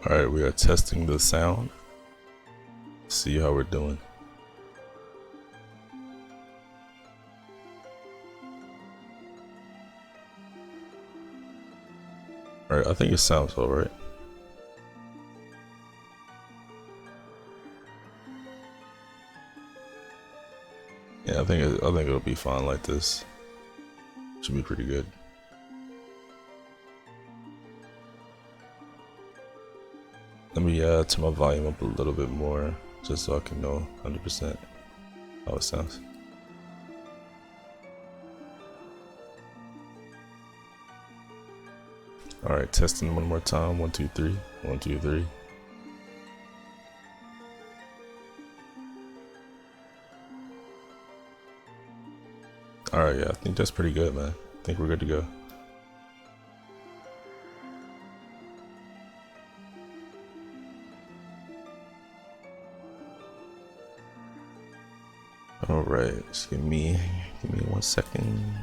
Alright, we are testing the sound. See how we're doing. Alright, I think it sounds alright. Yeah, I think it'll be fine like this. Should be pretty good. Let me turn my volume up a little bit more, just so I can know 100% how it sounds. Alright, testing one more time. 1, 2, 3. 1, 2, 3. Alright, yeah, I think that's pretty good, man. I think we're good to go. Alright, just give me 1 second.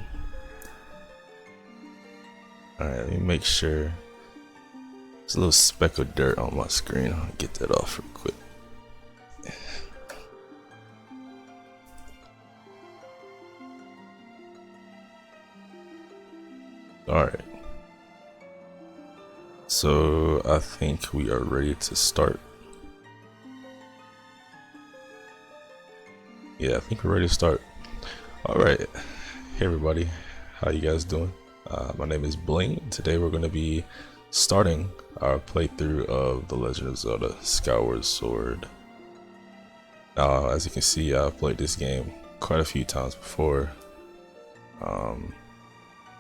Alright, let me make sure. There's a little speck of dirt on my screen. I'll get that off real quick. Alright. So I think we are ready to start. Yeah, I think we're ready to start. Alright. Hey everybody, how you guys doing? My name is Bling. Today we're going to be starting our playthrough of The Legend of Zelda Skyward Sword. Now, as you can see, I've played this game quite a few times before. But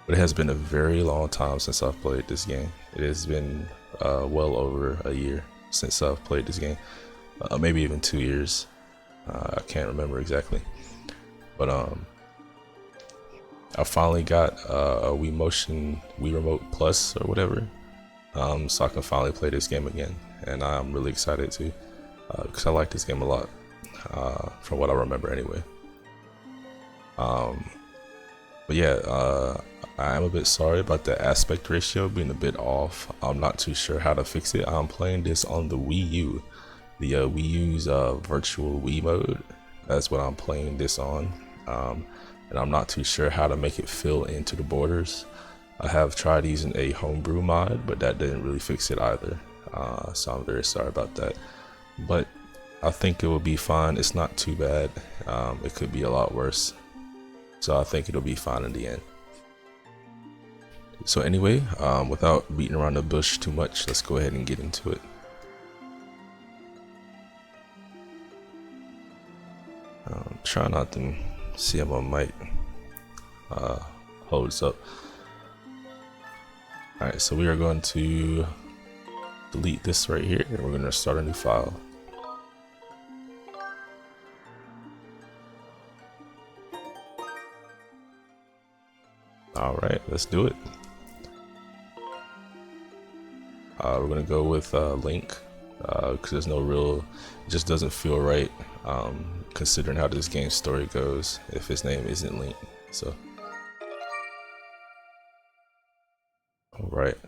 it has been a very long time since I've played this game. It has been well over a year since I've played this game. Maybe even 2 years. I can't remember exactly. But I finally got a Wii Remote Plus or whatever, so I can finally play this game again, and I'm really excited too, because I like this game a lot, from what I remember anyway. But yeah, I am a bit sorry about the aspect ratio being a bit off. I'm not too sure how to fix it. I'm playing this on the Wii U, the Wii U's virtual Wii mode. That's what I'm playing this on. And I'm not too sure how to make it fill into the borders. I have tried using a homebrew mod, but that didn't really fix it either. So I'm very sorry about that. But I think it will be fine. It's not too bad. It could be a lot worse. So I think it'll be fine in the end. So anyway, without beating around the bush too much, let's go ahead and get into it. Try not to see if my mic holds up. Alright, so we are going to delete this right here, and we're going to start a new file. Alright, let's do it. We're going to go with Link, because there's no real, it just doesn't feel right, considering how this game's story goes if his name isn't Link. So alright.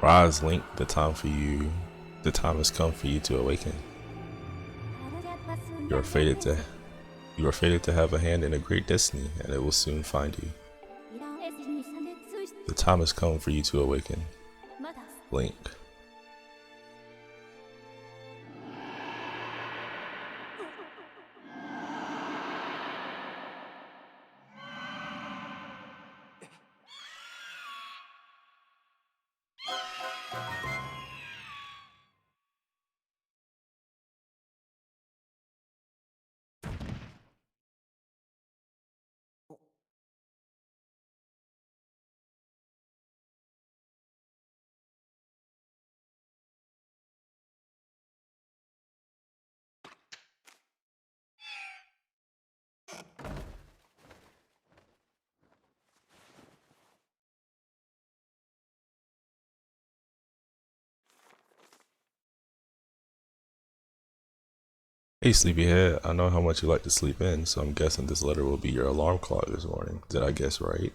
Rise, Link, the time has come for you to awaken. You are fated to have a hand in a great destiny, and it will soon find you. The time has come for you to awaken, Link. Hey sleepyhead, I know how much you like to sleep in, so I'm guessing this letter will be your alarm clock this morning. Did I guess right?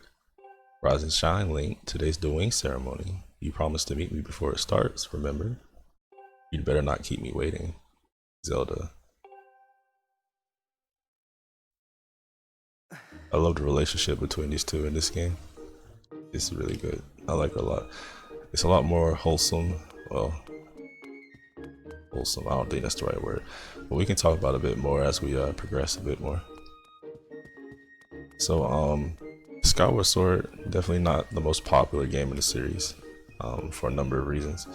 Rise and shine, Link. Today's the wing ceremony. You promised to meet me before it starts, remember? You'd better not keep me waiting. Zelda. I love the relationship between these two in this game. It's really good. I like it a lot. It's a lot more wholesome. Well, wholesome, I don't think that's the right word. But we can talk about it a bit more as we progress a bit more. So, Skyward Sword, definitely not the most popular game in the series for a number of reasons.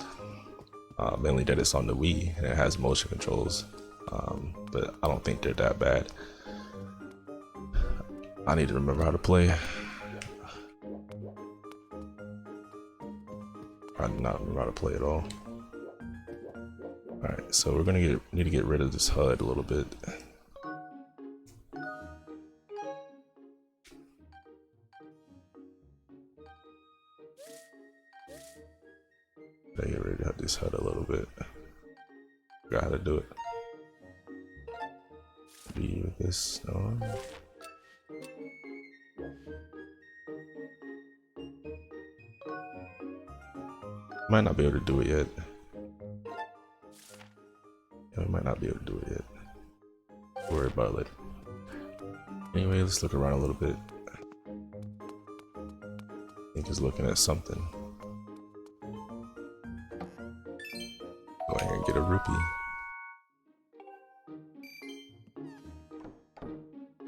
Mainly that it's on the Wii and it has motion controls, but I don't think they're that bad. I need to remember how to play. I do not remember how to play at all. Alright, so we're gonna need to get rid of this HUD a little bit. Gotta get rid of this HUD a little bit. Forgot how to do it. Be with this on. Might not be able to do it yet. Yeah, we might not be able to do it yet. Don't worry about it later. Anyway, let's look around a little bit. I think he's looking at something. Go ahead and get a rupee.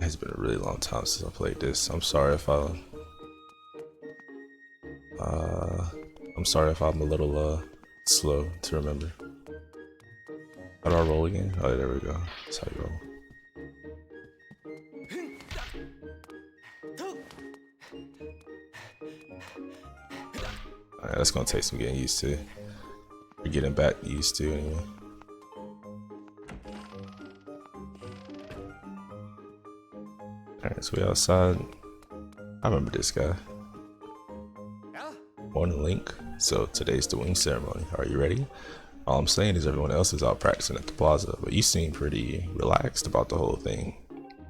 It's been a really long time since I played this. I'm sorry if I'm a little slow to remember. How do I roll again? Oh, there we go. That's how you roll. Alright, that's gonna take some getting used to. Or getting back used to anyway. Alright, so we outside. I remember this guy. Morning, Link. So today's the wing ceremony. Are you ready? All I'm saying is everyone else is out practicing at the plaza, but you seem pretty relaxed about the whole thing.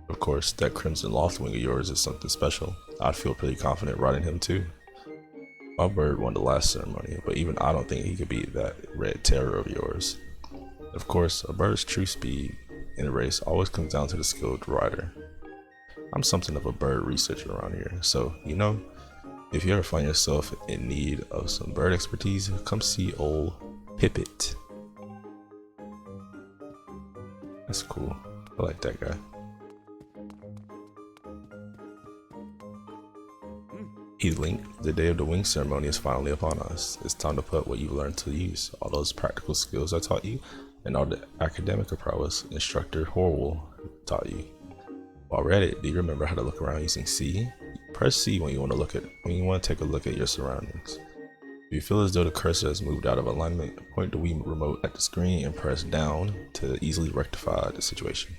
Of course, that Crimson Loft wing of yours is something special. I'd feel pretty confident riding him too. My bird won the last ceremony, but even I don't think he could beat that red terror of yours. Of course, a bird's true speed in a race always comes down to the skilled rider. I'm something of a bird researcher around here, so you know, if you ever find yourself in need of some bird expertise, come see old Pippet. That's cool. I like that guy. Hey Link, the day of the wing ceremony is finally upon us. It's time to put what you've learned to use. All those practical skills I taught you, and all the academic prowess Instructor Horwell taught you. While we're at it, do you remember how to look around using C? Press C when you want to take a look at your surroundings. If you feel as though the cursor has moved out of alignment, point the Wii remote at the screen and press down to easily rectify the situation.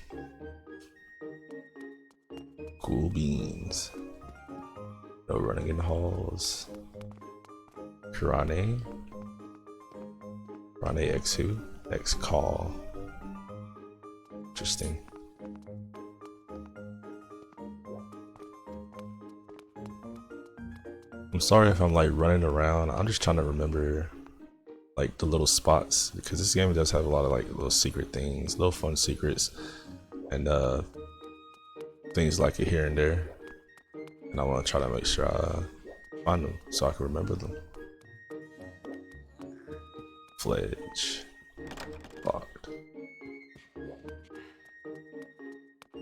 Cool beans. No running in the halls. Kurane. Kurane X who? X call. Interesting. I'm sorry if I'm like running around. I'm just trying to remember like the little spots because this game does have a lot of like little secret things, little fun secrets, and things like it here and there. And I want to try to make sure I find them so I can remember them. Fledge. Locked.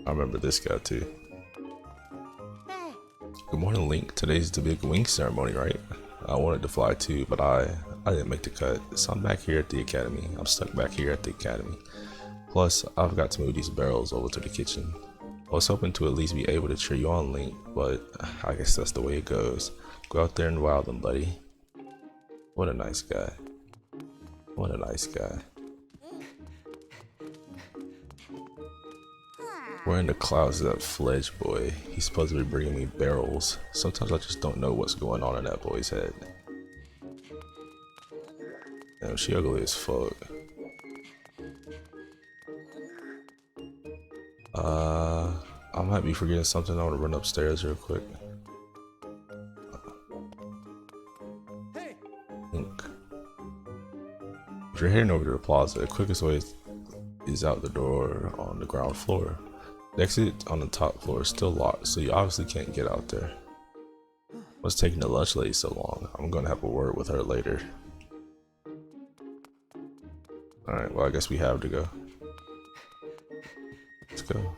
I remember this guy too. Good morning, Link. Today's the big wing ceremony, right? I wanted to fly too, but I didn't make the cut. So I'm back here at the academy. I'm stuck back here at the academy. Plus, I've got to move these barrels over to the kitchen. I was hoping to at least be able to cheer you on, Link, but I guess that's the way it goes. Go out there and wow them, buddy. What a nice guy. What a nice guy. Where in the clouds is that Fledge boy? He's supposed to be bringing me barrels. Sometimes I just don't know what's going on in that boy's head. Damn, she ugly as fuck. I might be forgetting something. I want to run upstairs real quick. Link. If you're heading over to the plaza, the quickest way is out the door on the ground floor. The exit on the top floor is still locked, so you obviously can't get out there. What's taking the lunch lady so long? I'm gonna have a word with her later. Alright, well I guess we have to go. Let's go.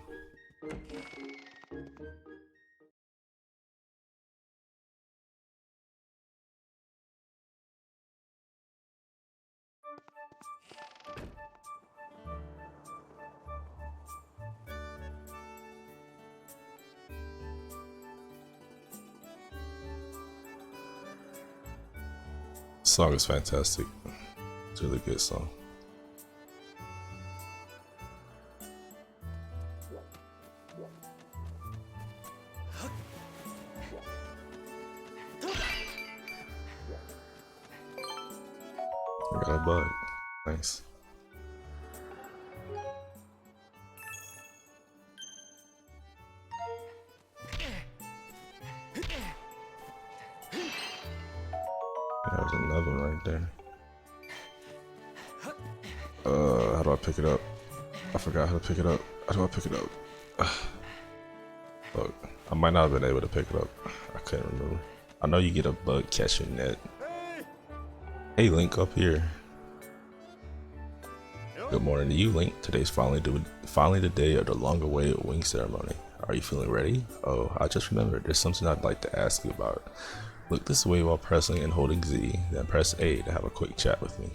This song is fantastic. It's a really good song. I got a bug. Nice. There's another one right there. How do I pick it up? I forgot how to pick it up. How do I pick it up? Look, I might not have been able to pick it up. I couldn't remember. I know you get a bug catching net. Hey, Link, up here. Good morning to you, Link. Today's finally the day of the long-awaited wing ceremony. Are you feeling ready? Oh, I just remembered. There's something I'd like to ask you about. Look this way while pressing and holding Z, then press A to have a quick chat with me.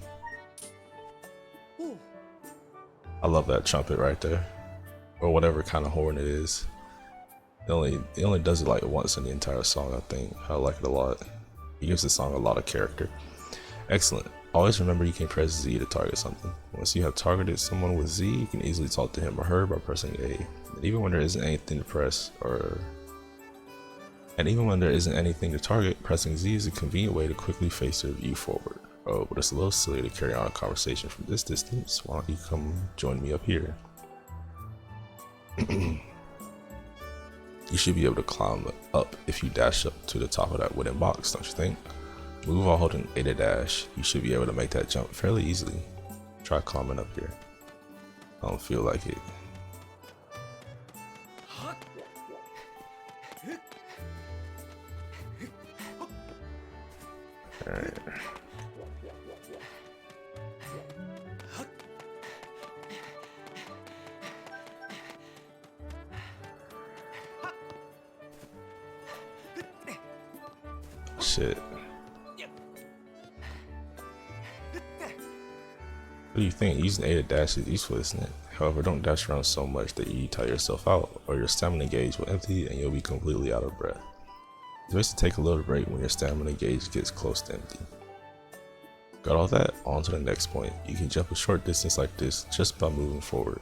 I love that trumpet right there, or whatever kind of horn it is. It only does it like once in the entire song. I think I like it a lot. It gives the song a lot of character. Excellent. Always remember you can press Z to target something. Once you have targeted someone with Z, you can easily talk to him or her by pressing A. And even when there isn't anything to press even when there isn't anything to target, pressing Z is a convenient way to quickly face your view forward. Oh, but it's a little silly to carry on a conversation from this distance. Why don't you come join me up here? You should be able to climb up if you dash up to the top of that wooden box, don't you think? Move while holding A to dash. You should be able to make that jump fairly easily. Try climbing up here. I don't feel like it. Alright. Shit. What do you think? Using A to dash is useful, isn't it? However, don't dash around so much that you tire yourself out, or your stamina gauge will empty and you'll be completely out of breath. It's best to take a little break when your stamina gauge gets close to empty. Got all that? On to the next point. You can jump a short distance like this just by moving forward.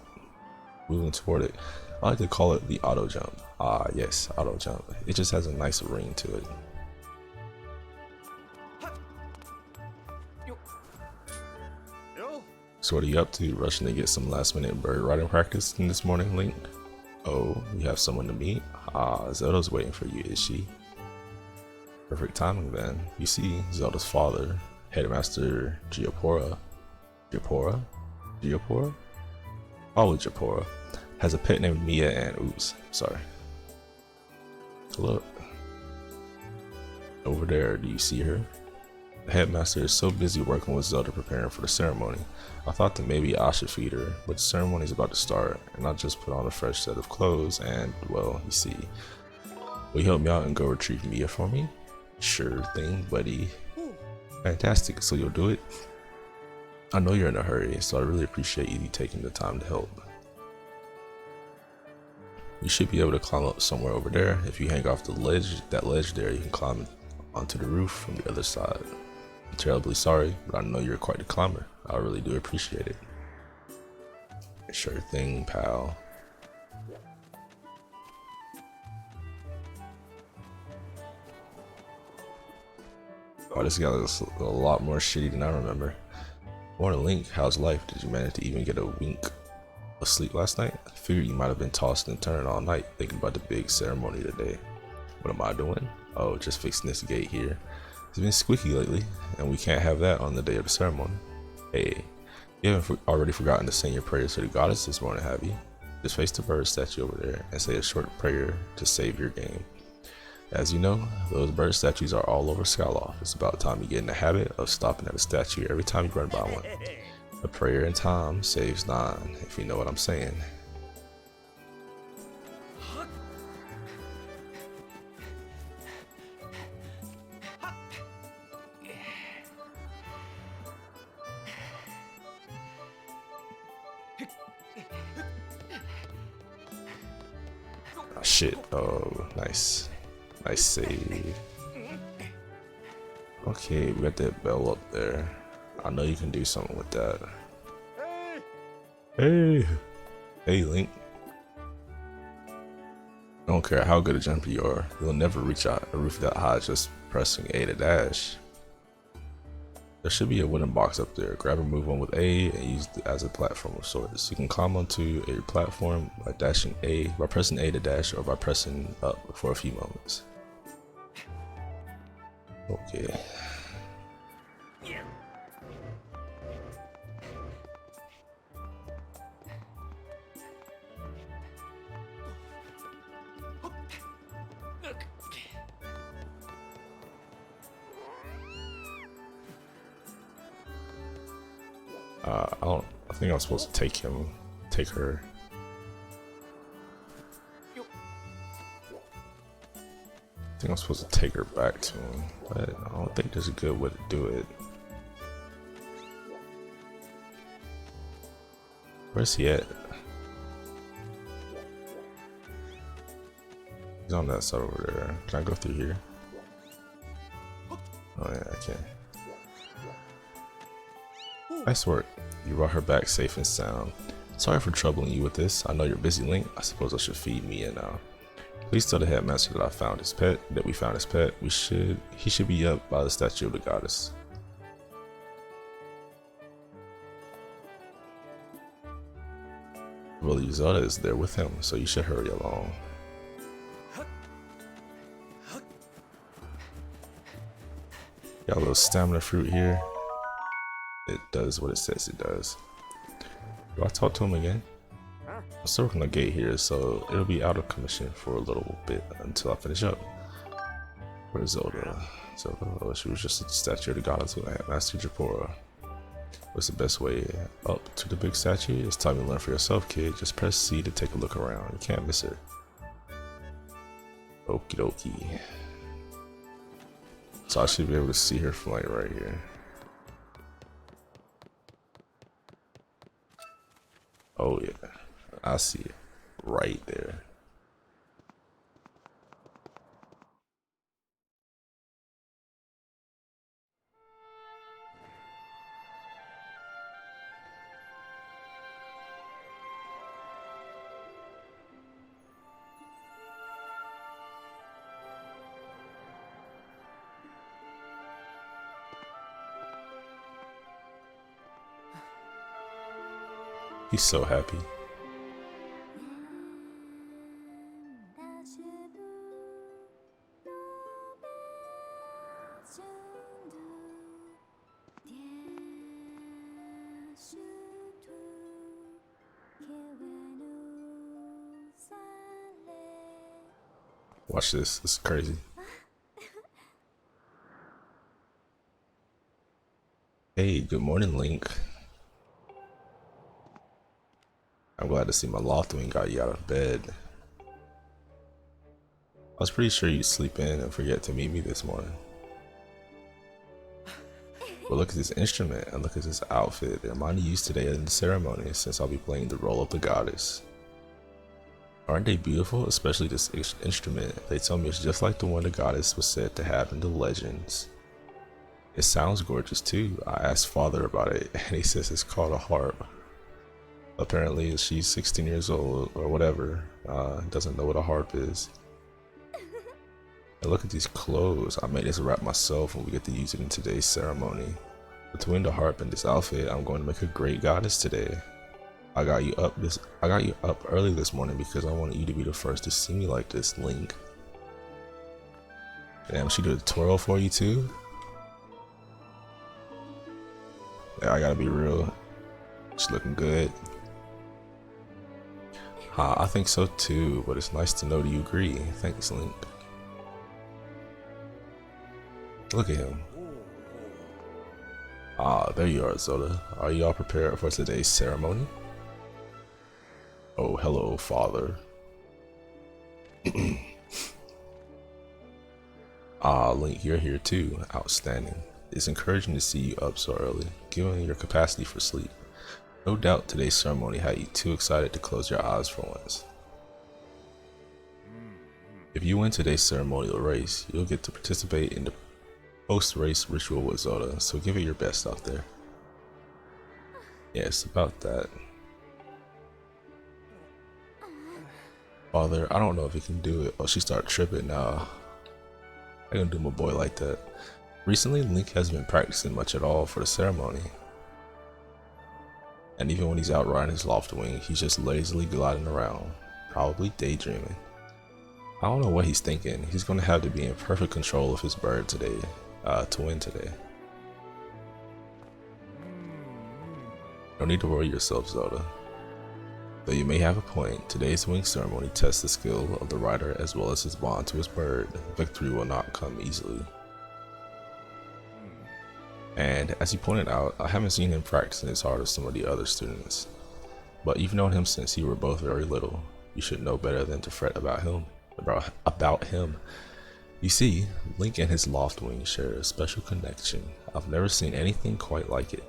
Moving toward it. I like to call it the auto jump. Ah yes, auto jump. It just has a nice ring to it. So what are you up to? Rushing to get some last minute bird riding practice in this morning, Link? Oh, you have someone to meet? Ah, Zelda's waiting for you, is she? Perfect timing then. You see, Zelda's father, Headmaster Geopora? Probably Japora, has a pet named Mia and oops, sorry. Look. Over there, do you see her? The headmaster is so busy working with Zelda preparing for the ceremony. I thought that maybe I should feed her, but the ceremony is about to start, and I just put on a fresh set of clothes and, well, you see. Will you help me out and go retrieve Mia for me? Sure thing, buddy. Fantastic, so you'll do it? I know you're in a hurry, so I really appreciate you taking the time to help. You should be able to climb up somewhere over there. If you hang off the ledge, that ledge there, you can climb onto the roof from the other side. I'm terribly sorry, but I know you're quite a climber. I really do appreciate it. Sure thing, pal. Oh, this guy looks a lot more shitty than I remember. Morning, Link. How's life? Did you manage to even get a wink of sleep last night? I figured you might have been tossing and turning all night thinking about the big ceremony today. What am I doing? Oh, just fixing this gate here. It's been squeaky lately, and we can't have that on the day of the ceremony. Hey, you haven't already forgotten to sing your prayers to the goddess this morning, have you? Just face the bird statue over there and say a short prayer to save your game. As you know, those bird statues are all over Skyloft. It's about time you get in the habit of stopping at a statue every time you run by one. A prayer in time saves 9, if you know what I'm saying. Oh, shit. Oh, nice. Nice save. Okay, we got that bell up there. I know you can do something with that. Hey! Hey, Link. I don't care how good a jumper you are, you'll never reach a roof that high just pressing A to dash. There should be a wooden box up there. Grab or move on with A and use it as a platform of sorts. You can climb onto a platform by pressing A to dash, or by pressing up for a few moments. Okay. I think I'm supposed to take her. I think I'm supposed to take her back to him, but I don't think there's a good way to do it. Where's he at? He's on that side over there. Can I go through here? Oh yeah, I can. Nice work. You brought her back safe and sound. Sorry for troubling you with this. I know you're busy, Link. I suppose I should feed Mia now. Please tell the headmaster that we found his pet. He should be up by the statue of the goddess. Well, Zelda is there with him, so you should hurry along. Got a little stamina fruit here. It does what it says it does. Do I talk to him again? I'm still working on the gate here, so it'll be out of commission for a little bit until I finish up. Where's Zelda? Oh, she was just a statue of the goddess with Master Japora. What's the best way up to the big statue? It's time you learn for yourself, kid. Just press C to take a look around. You can't miss her. Okie dokie. So I should be able to see her from like right here. Oh yeah, I see it right there. He's so happy. Watch this. This is crazy. Hey, good morning, Link. I'm glad to see my Loftwing got you out of bed. I was pretty sure you'd sleep in and forget to meet me this morning. But look at this instrument and look at this outfit. They're mine to use today in the ceremony since I'll be playing the role of the goddess. Aren't they beautiful? Especially this instrument. They tell me it's just like the one the goddess was said to have in the legends. It sounds gorgeous too. I asked father about it and he says it's called a harp. Apparently she's 16 years old or whatever, doesn't know what a harp is. And look at these clothes. I made this wrap myself and we get to use it in today's ceremony. Between the harp and this outfit, I'm going to make a great goddess today. I got you up early this morning because I wanted you to be the first to see me like this, Link. Damn, she did a twirl for you too? Yeah, I gotta be real. She's looking good. I think so too, but it's nice to know that you agree. Thanks, Link. Look at him. There you are, Zelda. Are you all prepared for today's ceremony? Oh, hello, father. Link, you're here too. Outstanding. It's encouraging to see you up so early, given your capacity for sleep. No doubt today's ceremony had you too excited to close your eyes for once. If you win today's ceremonial race, you'll get to participate in the post-race ritual with Zelda, so give it your best out there. Yes, about that. Father, I don't know if he can do it. Oh, she started tripping now. I ain't gonna do my boy like that. Recently, Link hasn't been practicing much at all for the ceremony. And even when he's out riding his Loftwing, he's just lazily gliding around, probably daydreaming. I don't know what he's thinking. He's gonna have to be in perfect control of his bird today, to win today. No need to worry yourself, Zelda. Though you may have a point, today's wing ceremony tests the skill of the rider as well as his bond to his bird. Victory will not come easily. And as he pointed out, I haven't seen him practicing as hard as some of the other students. But you've known him since you were both very little. You should know better than to fret about him. You see, Link and his Loftwing share a special connection. I've never seen anything quite like it.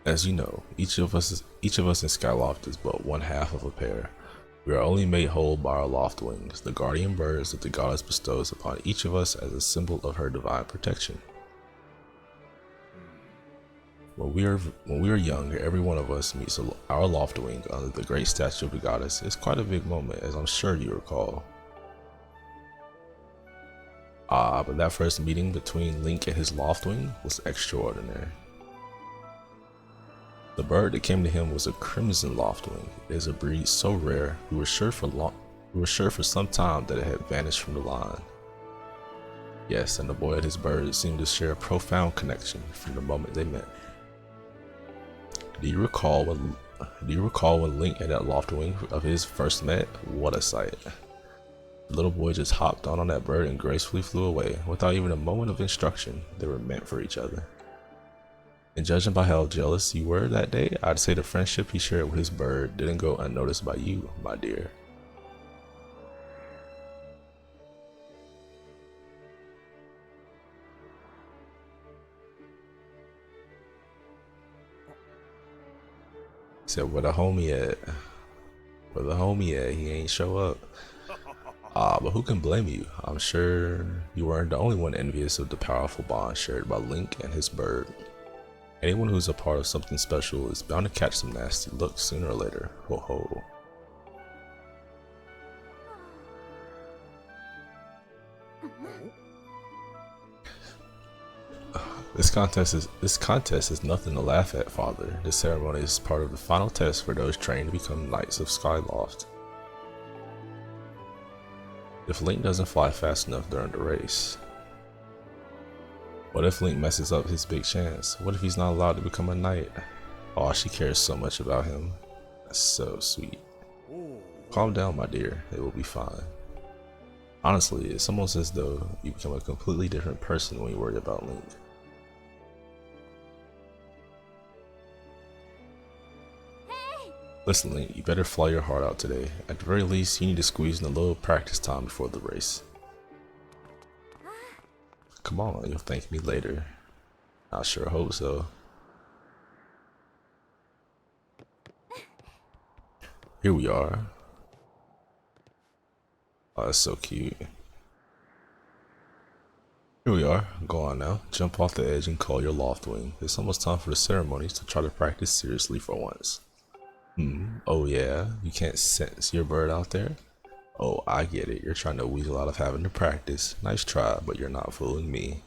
As you know, each of us in Skyloft is but one half of a pair. We are only made whole by our Loftwings, the guardian birds that the goddess bestows upon each of us as a symbol of her divine protection. When we are young, every one of us meets our Loftwing under the great statue of the goddess. It's quite a big moment, as I'm sure you recall. But that first meeting between Link and his Loftwing was extraordinary. The bird that came to him was a crimson Loftwing. It is a breed so rare, we were sure for some time that it had vanished from the line. Yes, and the boy and his bird seemed to share a profound connection from the moment they met. Do you recall when Link and that Loftwing of his first met? What a sight. The little boy just hopped on that bird and gracefully flew away. Without even a moment of instruction, they were meant for each other. And judging by how jealous you were that day, I'd say the friendship he shared with his bird didn't go unnoticed by you, my dear. He said, where the homie at? Where the homie at? He ain't show up. But who can blame you? I'm sure you weren't the only one envious of the powerful bond shared by Link and his bird. Anyone who's a part of something special is bound to catch some nasty looks sooner or later. Ho ho. This contest is nothing to laugh at, Father. This ceremony is part of the final test for those trained to become Knights of Skyloft. If Link doesn't fly fast enough during the race, what if Link messes up his big chance? What if he's not allowed to become a knight? Oh, she cares so much about him. That's so sweet. Calm down, my dear. It will be fine. Honestly, it's almost as though you become a completely different person when you worry about Link. Listen, Link, you better fly your heart out today. At the very least, you need to squeeze in a little practice time before the race. Come on, you'll thank me later. I sure hope so. Here we are. Oh, that's so cute. Here we are. Go on now. Jump off the edge and call your Loftwing. It's almost time for the ceremonies to try to practice seriously for once. Oh yeah? You can't sense your bird out there? Oh, I get it. You're trying to weasel out of having to practice. Nice try, but you're not fooling me.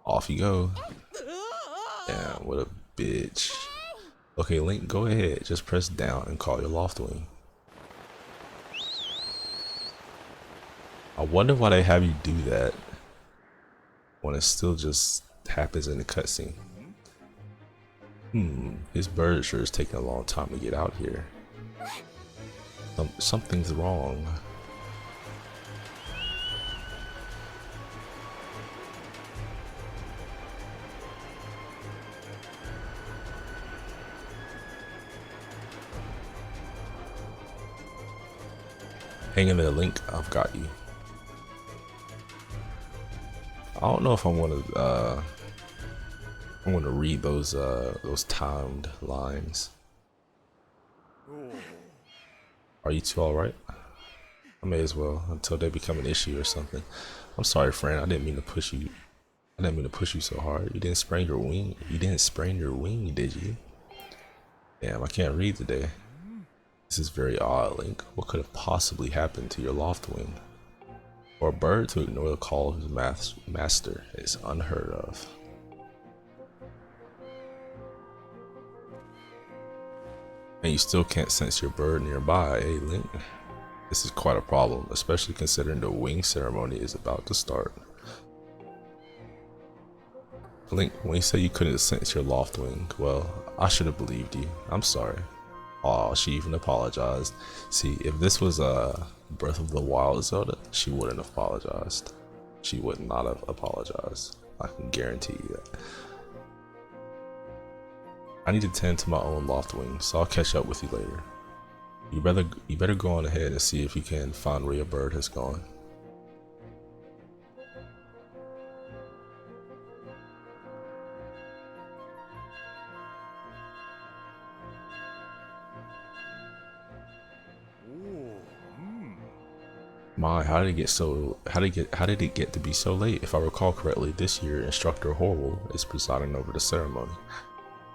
Off you go. Damn, what a bitch. Okay, Link, go ahead. Just press down and call your Loftwing. I wonder why they have you do that when it still just happens in the cutscene. His bird sure is taking a long time to get out here. Something's wrong. Hang in there, Link. I've got you. I don't know if I want to read those timed lines. Are you two all right? I may as well until they become an issue or something. I'm sorry, friend. I didn't mean to push you. I didn't mean to push you so hard. You didn't sprain your wing. You didn't sprain your wing, did you? Damn, I can't read today. This is very odd, Link. What could have possibly happened to your Loftwing? For a bird to ignore the call of his master is unheard of. And you still can't sense your bird nearby, eh, Link? This is quite a problem, especially considering the wing ceremony is about to start. Link, when you say you couldn't sense your Loftwing, well, I should have believed you. I'm sorry. Aw, she even apologized. See, if this was Breath of the Wild Zelda, she wouldn't have apologized. She would not have apologized. I can guarantee you that. I need to tend to my own Loftwing, so I'll catch up with you later. You better go on ahead and see if you can find where your bird has gone. My, how did it get to be so late? If I recall correctly, this year Instructor Horrible is presiding over the ceremony.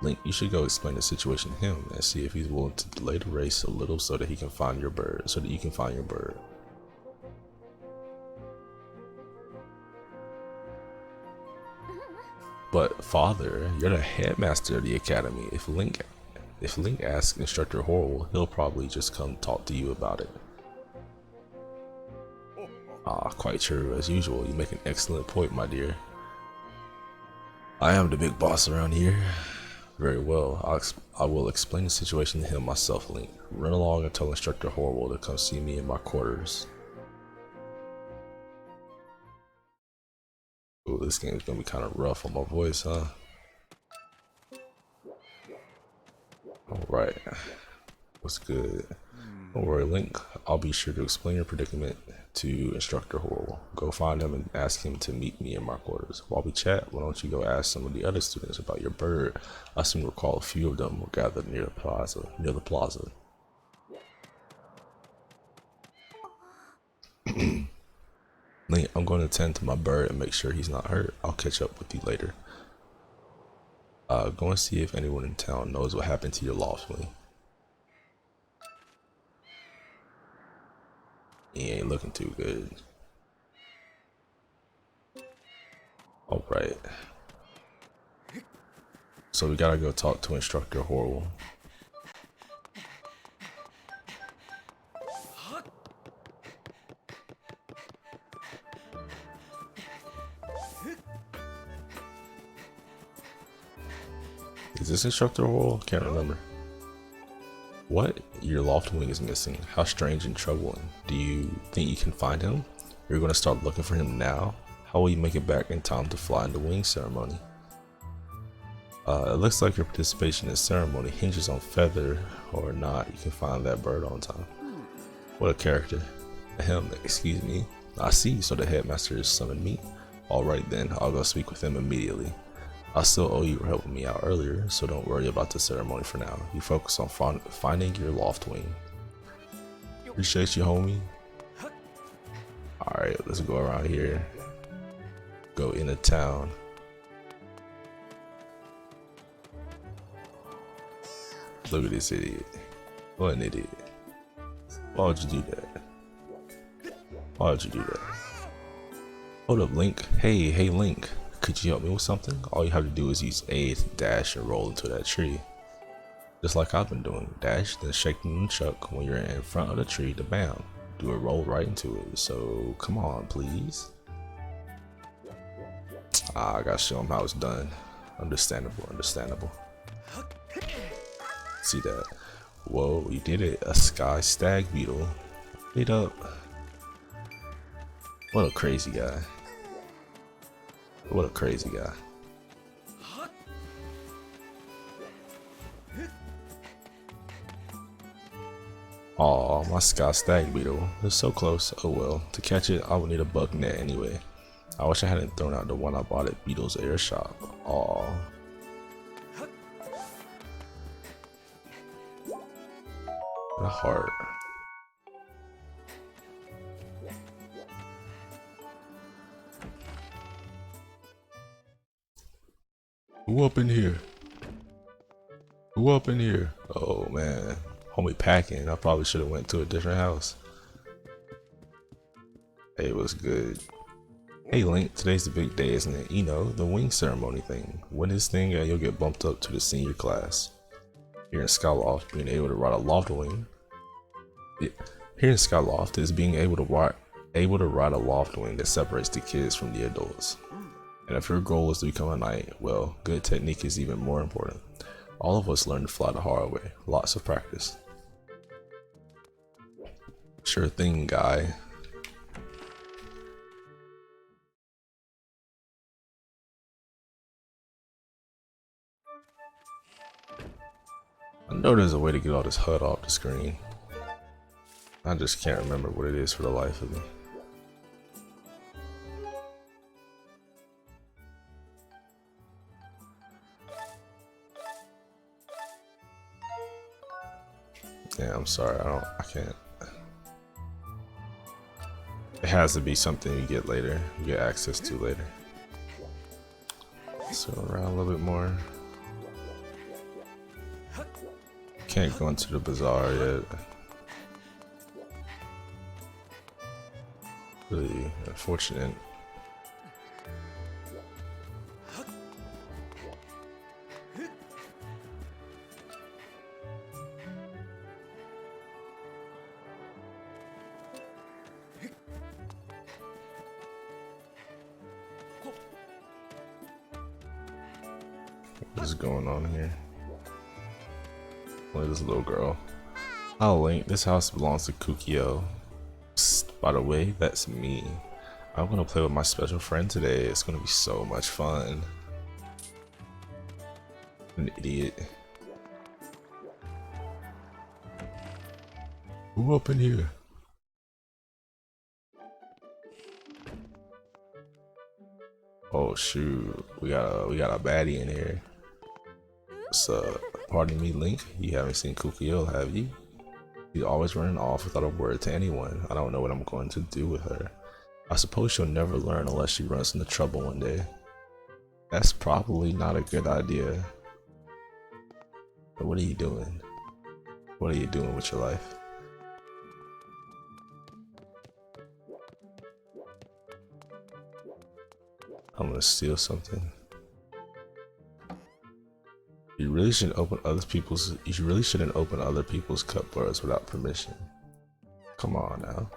Link, you should go explain the situation to him and see if he's willing to delay the race a little so that he can find your bird, so that you can find your bird. But father, you're the headmaster of the academy. If Link asks Instructor Horrible, he'll probably just come talk to you about it. Ah, quite true. As usual, you make an excellent point, my dear. I am the big boss around here. Very well, I will explain the situation to him myself, Link. Run along and tell Instructor Horrible to come see me in my quarters. Ooh, this game is gonna be kind of rough on my voice, huh? Alright. What's good? Don't worry, Link. I'll be sure to explain your predicament to Instructor Horrible. Go find him and ask him to meet me in my quarters. While we chat, why don't you go ask some of the other students about your bird? I seem to recall a few of them were gathered near the plaza. Link, I'm going to tend to my bird and make sure he's not hurt. I'll catch up with you later. Go and see if anyone in town knows what happened to your Loftwing. He ain't looking too good. Alright. So we gotta go talk to Instructor Horrible. Is this Instructor Horrible? Can't remember. What? Your loft wing is missing. How strange and troubling. Do you think you can find him? You're going to start looking for him now? How will you make it back in time to fly in the wing ceremony? It looks like your participation in the ceremony hinges on whether or not you can find that bird on time. What a character. Ahem, excuse me. I see, so the headmaster has summoned me. Alright then, I'll go speak with him immediately. I still owe you for helping me out earlier, so don't worry about the ceremony for now. You focus on finding your loft wing. Appreciate you, homie. Alright, let's go around here. Go into town. Look at this idiot. What an idiot. Why would you do that? Why would you do that? Hold up, Link. Hey, Link. Could you help me with something? All you have to do is use A to dash and roll into that tree. Just like I've been doing. Dash, then shake the nunchuck when you're in front of the tree to bam. Do a roll right into it. So, come on, please. I gotta show him how it's done. Understandable. See that? Whoa, you did it. A sky stag beetle. Wait up. What a crazy guy. What a crazy guy. Aw, my sky stag beetle. It's so close. Oh well. To catch it, I would need a bug net anyway. I wish I hadn't thrown out the one I bought at Beetle's Air Shop. Aw. A heart. Who up in here? Who up in here? Oh man, homie packing. I probably should have went to a different house. Hey, what's good? Hey Link, today's the big day, isn't it? You know, the wing ceremony thing. Win this thing and you'll get bumped up to the senior class. Here in Skyloft, being able to ride a loft wing. Here in Skyloft is being able to ride a loft wing that separates the kids from the adults. And if your goal is to become a knight, well, good technique is even more important. All of us learn to fly the hard way. Lots of practice. Sure thing, guy. I know there's a way to get all this HUD off the screen. I just can't remember what it is for the life of me. Yeah, I'm sorry, I can't. It has to be something you get later, you get access to later. So around a little bit more. Can't go into the bazaar yet. Really unfortunate. What is going on here? Look at this little girl. Oh, Link, this house belongs to Kukio. Psst, by the way, that's me. I'm gonna play with my special friend today. It's gonna be so much fun. An idiot. Who up in here? Oh shoot, we got a baddie in here. What's up? Pardon me, Link. You haven't seen Kukio, have you? She's always running off without a word to anyone. I don't know what I'm going to do with her. I suppose she'll never learn unless she runs into trouble one day. That's probably not a good idea. But what are you doing? What are you doing with your life? I'm gonna steal something. You really shouldn't open other people's cupboards without permission. Come on now.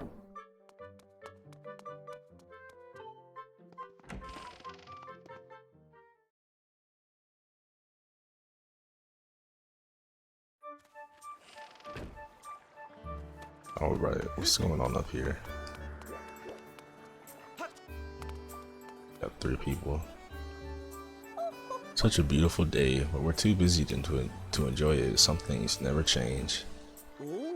Alright, what's going on up here? Got 3 people. Such a beautiful day, but we're too busy to enjoy it. Some things never change.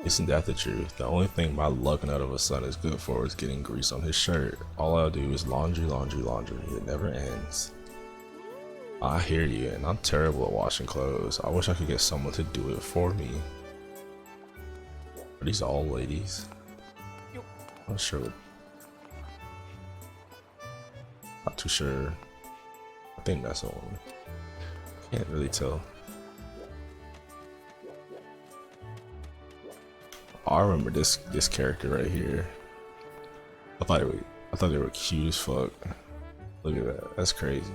Isn't that the truth? The only thing my luck nut of a son is good for is getting grease on his shirt. All I'll do is laundry, laundry, laundry. It never ends. I hear you, and I'm terrible at washing clothes. I wish I could get someone to do it for me. Are these all ladies? I'm not sure. Not too sure. I think that's a woman. Can't really tell. Oh, I remember this character right here. I thought they were cute as fuck. Look at that. That's crazy.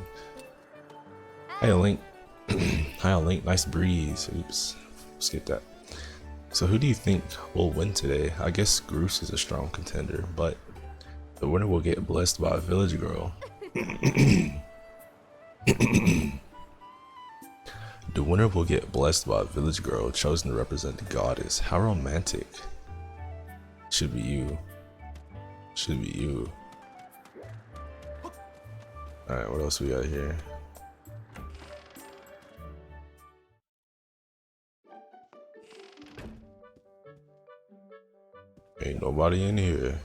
Hey Link. Hi Link. Nice breeze. Oops. Skip that. So who do you think will win today? I guess Groose is a strong contender, but the winner will get blessed by a village girl. The winner will get blessed by a village girl chosen to represent the goddess. How romantic. Should be you. Should be you. Alright, what else we got here? Ain't nobody in here.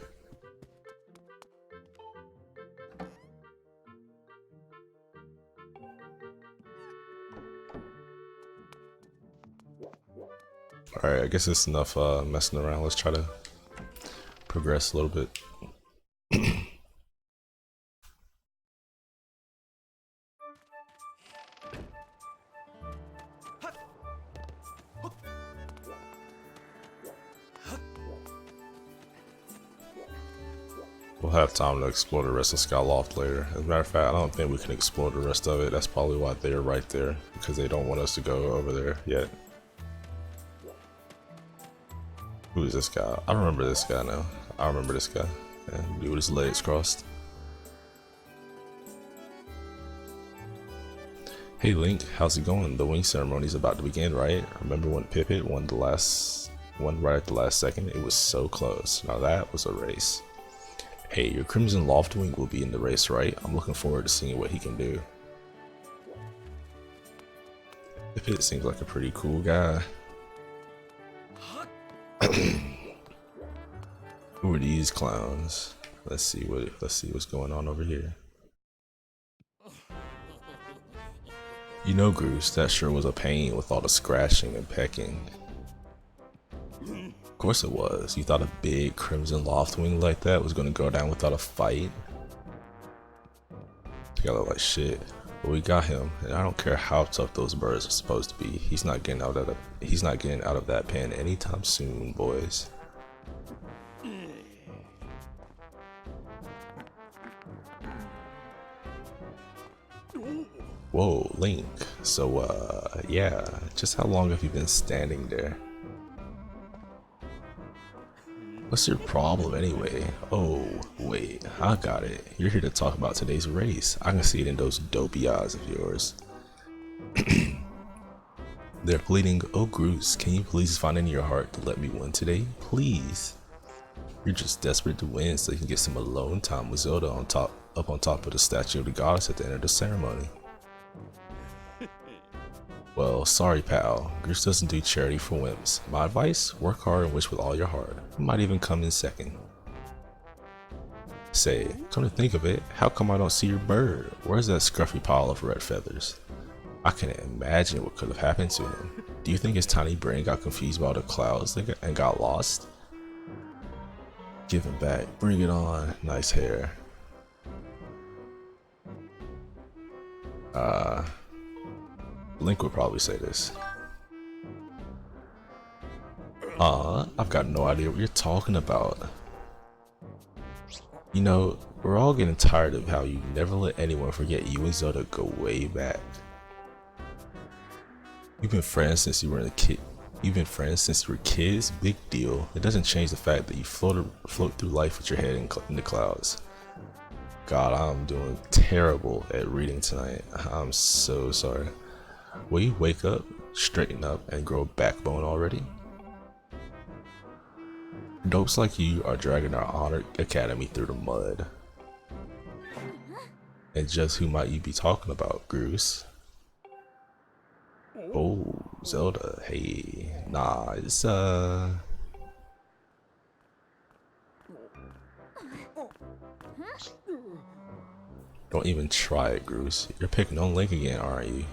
Alright, I guess it's enough messing around. Let's try to progress a little bit. We'll have time to explore the rest of Skyloft later. As a matter of fact, I don't think we can explore the rest of it. That's probably why they're right there, because they don't want us to go over there yet. Who is this guy? I remember this guy now. I remember this guy. Yeah, dude with his legs crossed. Hey Link, how's it going? The wing ceremony is about to begin, right? Remember when Pipit won right at the last second? It was so close. Now that was a race. Hey, your Crimson Loftwing will be in the race, right? I'm looking forward to seeing what he can do. Pipit seems like a pretty cool guy. Who are these clowns? Let's see what's going on over here. You know, Groose, that sure was a pain with all the scratching and pecking. Of course it was. You thought a big Crimson Loftwing like that was gonna go down without a fight? You gotta look like shit. But we got him, and I don't care how tough those birds are supposed to be. He's not getting out of that pen anytime soon, boys. Whoa, Link. So, yeah, just how long have you been standing there? What's your problem anyway? Oh, wait, I got it. You're here to talk about today's race. I can see it in those dopey eyes of yours. They're pleading, oh Groose, can you please find in your heart to let me win today? Please. You're just desperate to win so you can get some alone time with Zelda up on top of the statue of the goddess at the end of the ceremony. Well, sorry pal, Groose doesn't do charity for wimps. My advice, work hard and wish with all your heart. You might even come in second. Say, come to think of it, how come I don't see your bird? Where's that scruffy pile of red feathers? I can't imagine what could have happened to him. Do you think his tiny brain got confused by the clouds and got lost? Give him back, bring it on, nice hair. Link would probably say this. I've got no idea what you're talking about. You know, we're all getting tired of how you never let anyone forget you and Zelda go way back. You've been friends since you were kids, big deal. It doesn't change the fact that you float through life with your head in the clouds. God, I'm doing terrible at reading tonight. I'm so sorry. Will you wake up, straighten up, and grow a backbone already? Dopes like you are dragging our honored academy through the mud. And just who might you be talking about, Bruce? Oh, Zelda. Hey, nah, it's don't even try it, Bruce. You're picking on Link again, aren't you?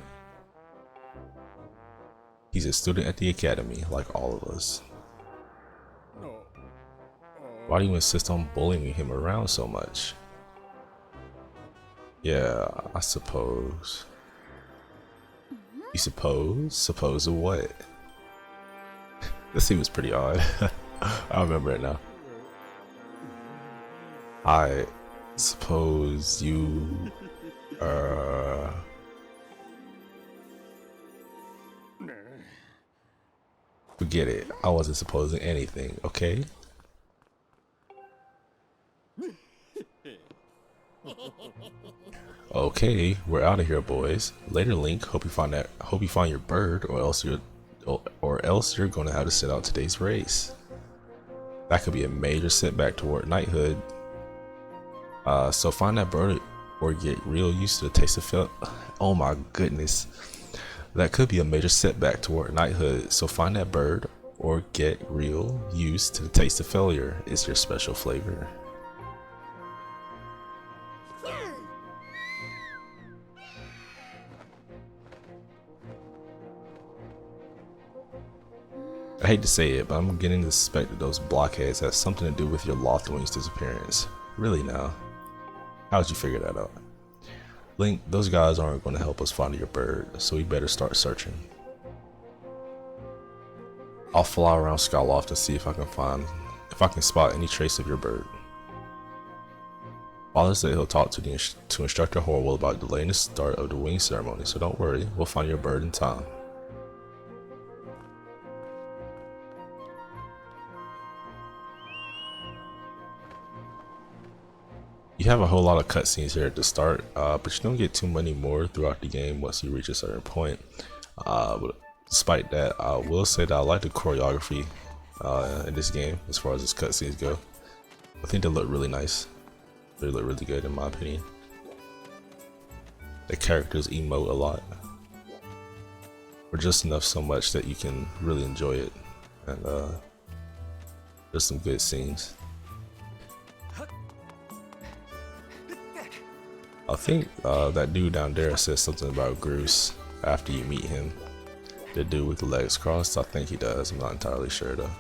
He's a student at the academy, like all of us. Why do you insist on bullying him around so much? Yeah, I suppose. You suppose? Suppose of what? This scene was pretty odd. I remember it now. I suppose you forget it. I wasn't supposing anything, okay? Okay, we're out of here, boys. Later, Link. Hope you find your bird, or else you're gonna have to sit out today's race. That could be a major setback toward knighthood. So find that bird or get real used to the taste of failure. Oh my goodness. That could be a major setback toward knighthood. So find that bird or get real used to the taste of failure. It's your special flavor. I hate to say it, but I'm beginning to suspect that those blockheads have something to do with your Lothwing's disappearance. Really now? How'd you figure that out? Link, those guys aren't going to help us find your bird, so we better start searching. I'll fly around Skyward to see if I can spot any trace of your bird. Father said he'll talk to Instructor Horwell about delaying the start of the wing ceremony, so don't worry, we'll find your bird in time. You have a whole lot of cutscenes here at the start, but you don't get too many more throughout the game once you reach a certain point. But despite that, I will say that I like the choreography in this game as far as its cutscenes go. I think they look really nice. They look really good in my opinion. The characters emote a lot, or just enough so much that you can really enjoy it. And there's some good scenes. I think that dude down there says something about Groose after you meet him. The dude with the legs crossed, I think he does, I'm not entirely sure though.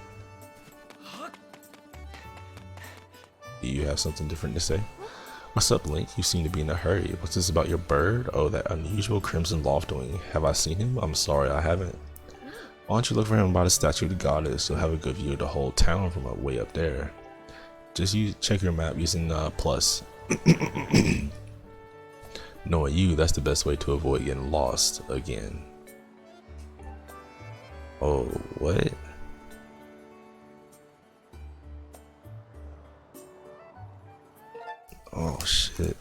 Do you have something different to say? What's up, Link? You seem to be in a hurry. What's this about your bird? Oh, that unusual crimson loftwing. Have I seen him? I'm sorry, I haven't. Why don't you look for him by the statue of the goddess? You'll have a good view of the whole town from way up there. Just check your map using plus. Knowing you, that's the best way to avoid getting lost again. Oh, what? Oh, shit.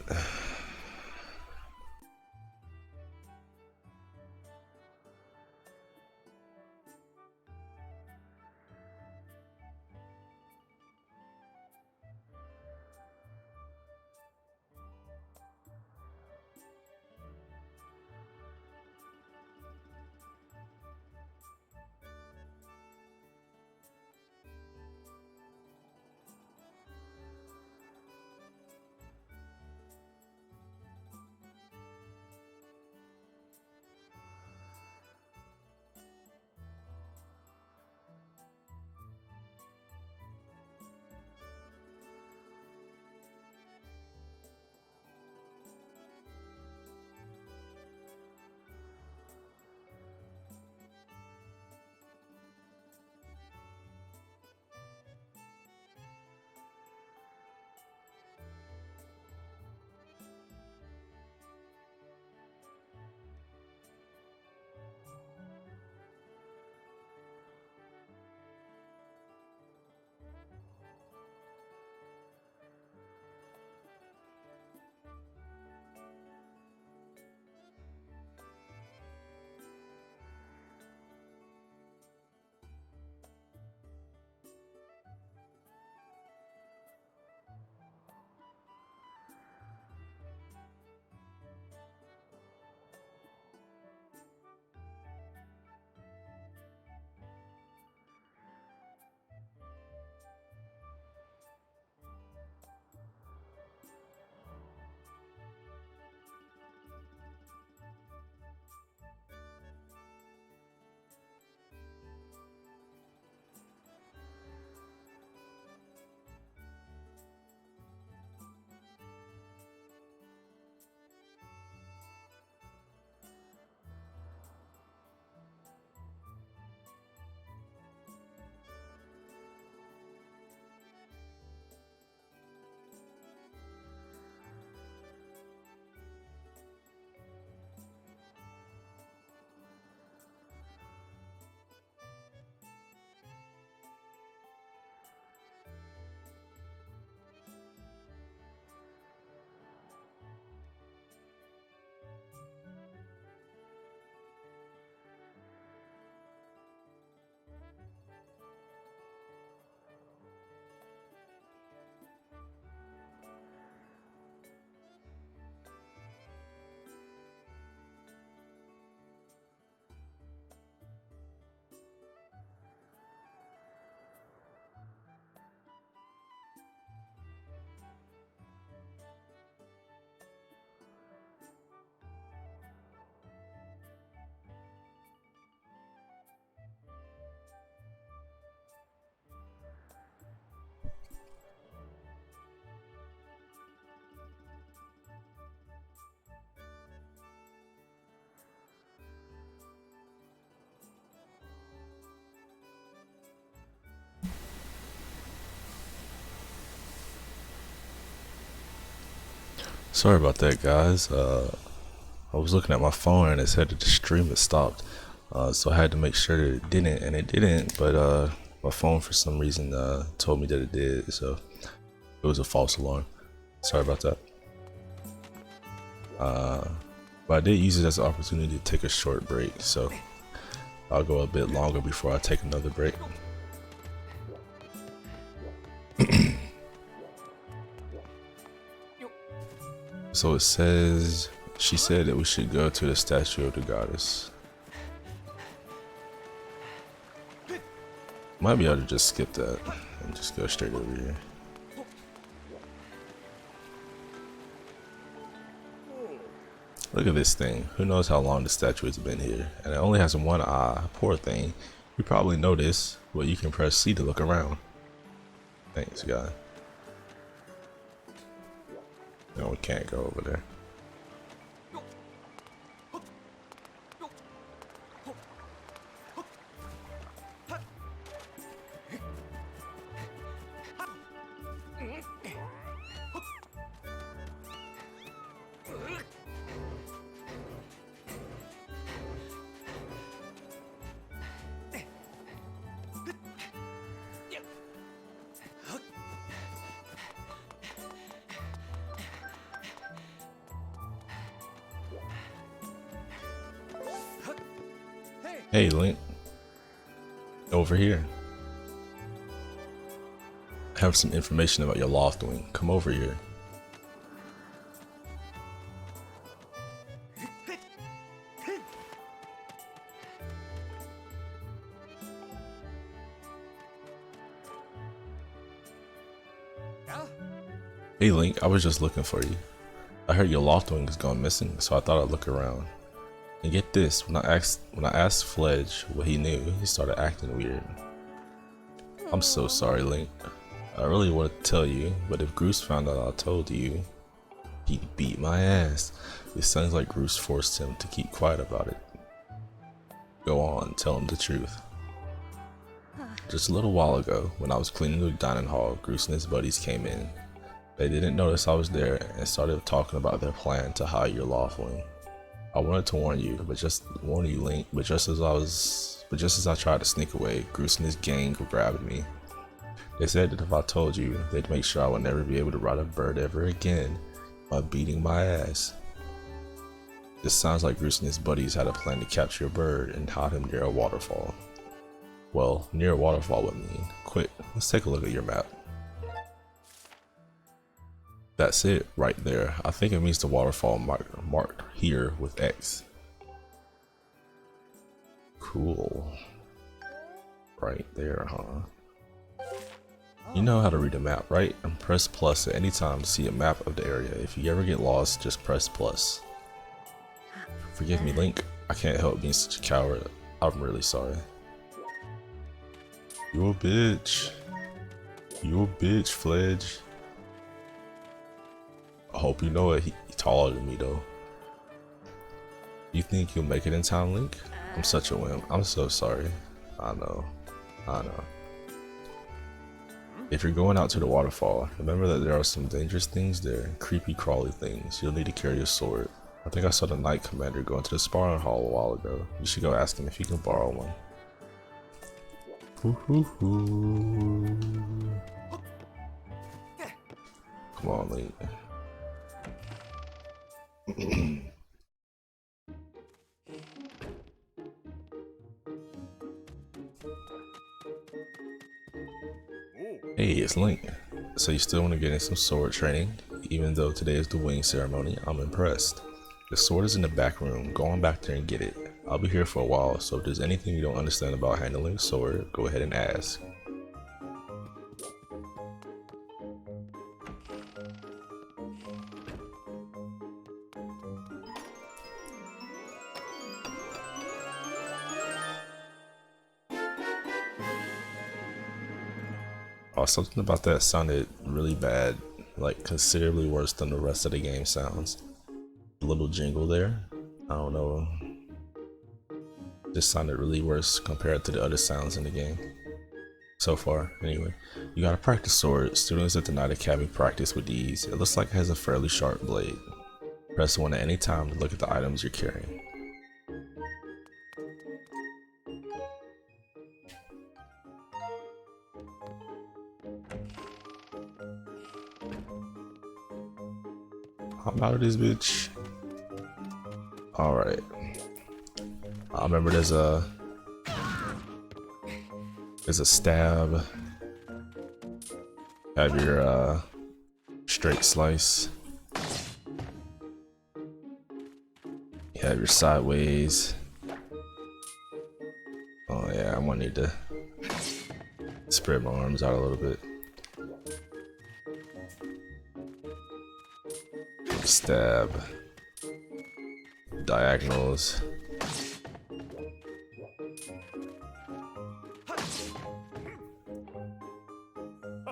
Sorry about that, guys. I was looking at my phone and it said that the stream had stopped. So I had to make sure that it didn't, and it didn't. But my phone, for some reason, told me that it did. So it was a false alarm. Sorry about that. But I did use it as an opportunity to take a short break. So I'll go a bit longer before I take another break. So it says, she said that we should go to the statue of the goddess. Might be able to just skip that and just go straight over here. Look at this thing. Who knows how long the statue has been here? And it only has one eye. Poor thing. You probably know this, but you can press C to look around. Thanks, guy. No, we can't go over there. Hey, Link. Over here. I have some information about your loft wing. Come over here. Hey, Link. I was just looking for you. I heard your loft wing is gone missing, so I thought I'd look around. And get this, when I asked Fledge what he knew, he started acting weird. I'm so sorry, Link. I really wanted to tell you, but if Groose found out I told you, he'd beat my ass. It sounds like Groose forced him to keep quiet about it. Go on, tell him the truth. Just a little while ago, when I was cleaning the dining hall, Groose and his buddies came in. They didn't notice I was there and started talking about their plan to hide your loft wing. I wanted to warn you, Link, but just as I tried to sneak away, Groose and his gang grabbed me. They said that if I told you, they'd make sure I would never be able to ride a bird ever again by beating my ass. This sounds like Groose and his buddies had a plan to capture a bird and hide him near a waterfall. Well, near a waterfall would mean, quick, let's take a look at your map. That's it, right there. I think it means the waterfall marked here with X. Cool. Right there, huh? You know how to read a map, right? And press plus at any time to see a map of the area. If you ever get lost, just press plus. Forgive me, Link. I can't help being such a coward. I'm really sorry. You a bitch. You a bitch, Fledge. I hope you know it. He's taller than me though. You think you'll make it in time, Link? I'm such a wimp. I'm so sorry. I know. If you're going out to the waterfall, remember that there are some dangerous things there, creepy crawly things. You'll need to carry a sword. I think I saw the Knight Commander go into the sparring hall a while ago. You should go ask him if you can borrow one. Come on, Link. Hey, it's Link. So you still want to get in some sword training? Even though today is the wing ceremony, I'm impressed. The sword is in the back room. Go on back there and get it. I'll be here for a while, so if there's anything you don't understand about handling a sword, go ahead and ask. Oh, something about that sounded really bad, like considerably worse than the rest of the game sounds. A little jingle there, I don't know, just sounded really worse compared to the other sounds in the game so far. Anyway, You got a practice sword. Students at the Knight Academy practice with these. It looks like it has a fairly sharp blade. Press 1 at any time to look at the items you're carrying. I'm out of this bitch. Alright. I remember there's a stab. Have your straight slice. You have your sideways. Oh yeah, I'm gonna need to spread my arms out a little bit. Stab. Diagonals.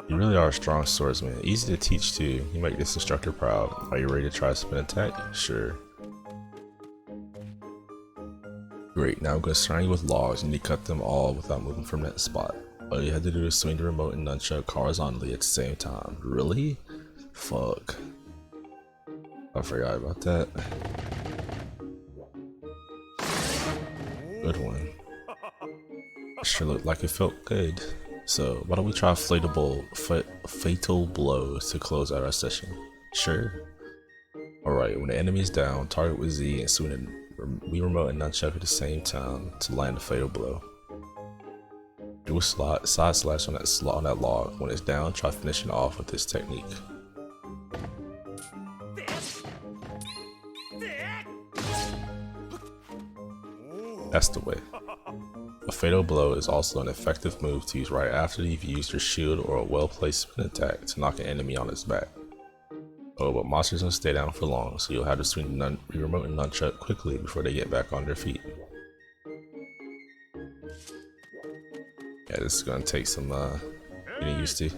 You really are a strong swordsman. Easy to teach too. You make this instructor proud. Are you ready to try a spin attack? Sure. Great, now I'm going to surround you with logs. You need to cut them all without moving from that spot. All you have to do is swing the remote and nunchuck horizontally at the same time. Really? Fuck. I forgot about that. Good one. Sure looked like it felt good. So why don't we try fatal blows to close out our session? Sure. Alright, when the enemy is down, target with Z and swing the Wii remote and nunchuck at the same time to land a fatal blow. Do a side slash on that log. When it's down, try finishing off with this technique. That's the way. A fatal blow is also an effective move to use right after you've used your shield or a well-placed spin attack to knock an enemy on its back. Oh, but monsters don't stay down for long, so you'll have to swing the remote and nunchuck quickly before they get back on their feet. Yeah, this is gonna take some getting used to.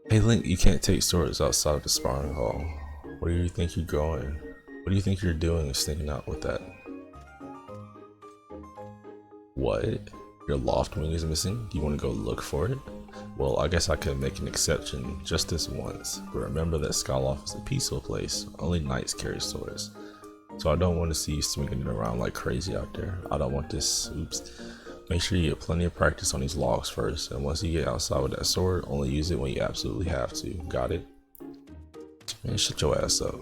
Hey Link, you can't take swords outside of the sparring hall. Where do you think you're going? What do you think you're doing sneaking out with that? What? Your loft wing is missing? Do you want to go look for it? Well, I guess I could make an exception just this once, but remember that Skyloft is a peaceful place. Only knights carry swords. So I don't want to see you swinging it around like crazy out there. I don't want this. Oops. Make sure you get plenty of practice on these logs first, and once you get outside with that sword, only use it when you absolutely have to. Got it? Man, shut your ass up.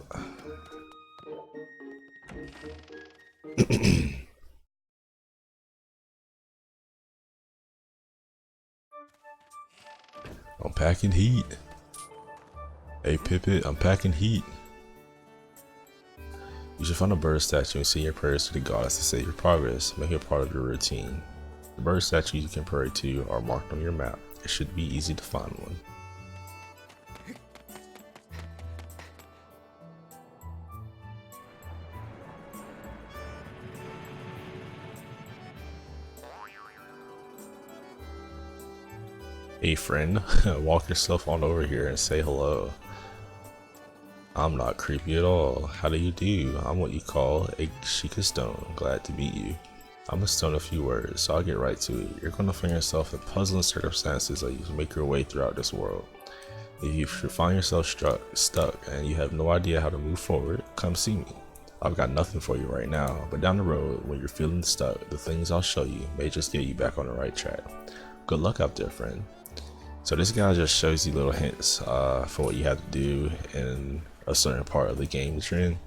I'm packing heat. Hey Pipit, I'm packing heat. You should find a bird statue and say your prayers to the goddess to save your progress. Make it a part of your routine. The bird statues you can pray to are marked on your map. It should be easy to find one. Hey friend, walk yourself on over here and say hello. I'm not creepy at all. How do you do? I'm what you call a Sheikah Stone. Glad to meet you. I'm a stone a few words, so I'll get right to it. You're gonna find yourself in puzzling circumstances as you make your way throughout this world. If you should find yourself stuck and you have no idea how to move forward, come see me. I've got nothing for you right now, but down the road, when you're feeling stuck, the things I'll show you may just get you back on the right track. Good luck out there, friend. So this guy just shows you little hints for what you have to do in a certain part of the game that you're in.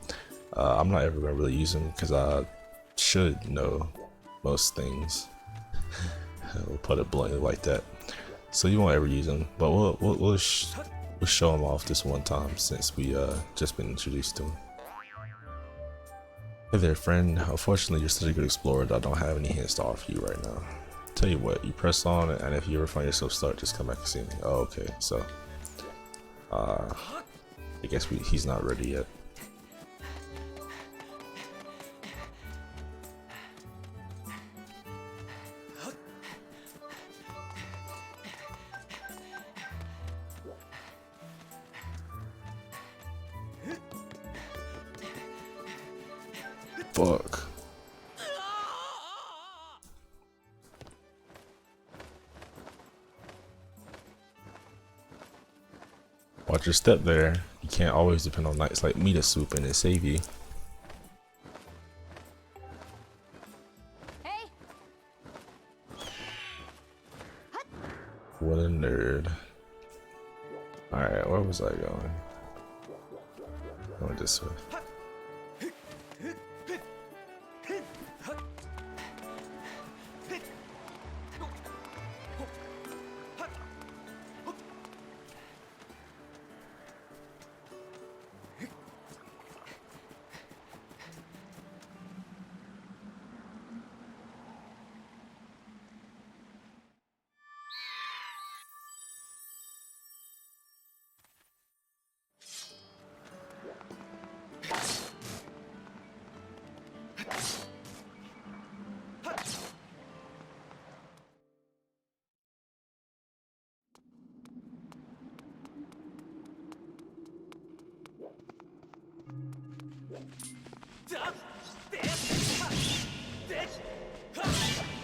I'm not ever gonna really use them because I should know most things. We'll put it bluntly like that. So you won't ever use them, but we'll show them off this one time since we just been introduced to them. Hey there, friend. Unfortunately, you're such a good explorer that I don't have any hints to offer you right now. Tell you what, you press on it, and if you ever find yourself stuck, just come back and see me. Oh, okay. So, I guess he's not ready yet. Fuck. watch your step there. You can't always depend on knights like me to swoop in and save you. Hey. What a nerd. Alright, where was I going? Going this way.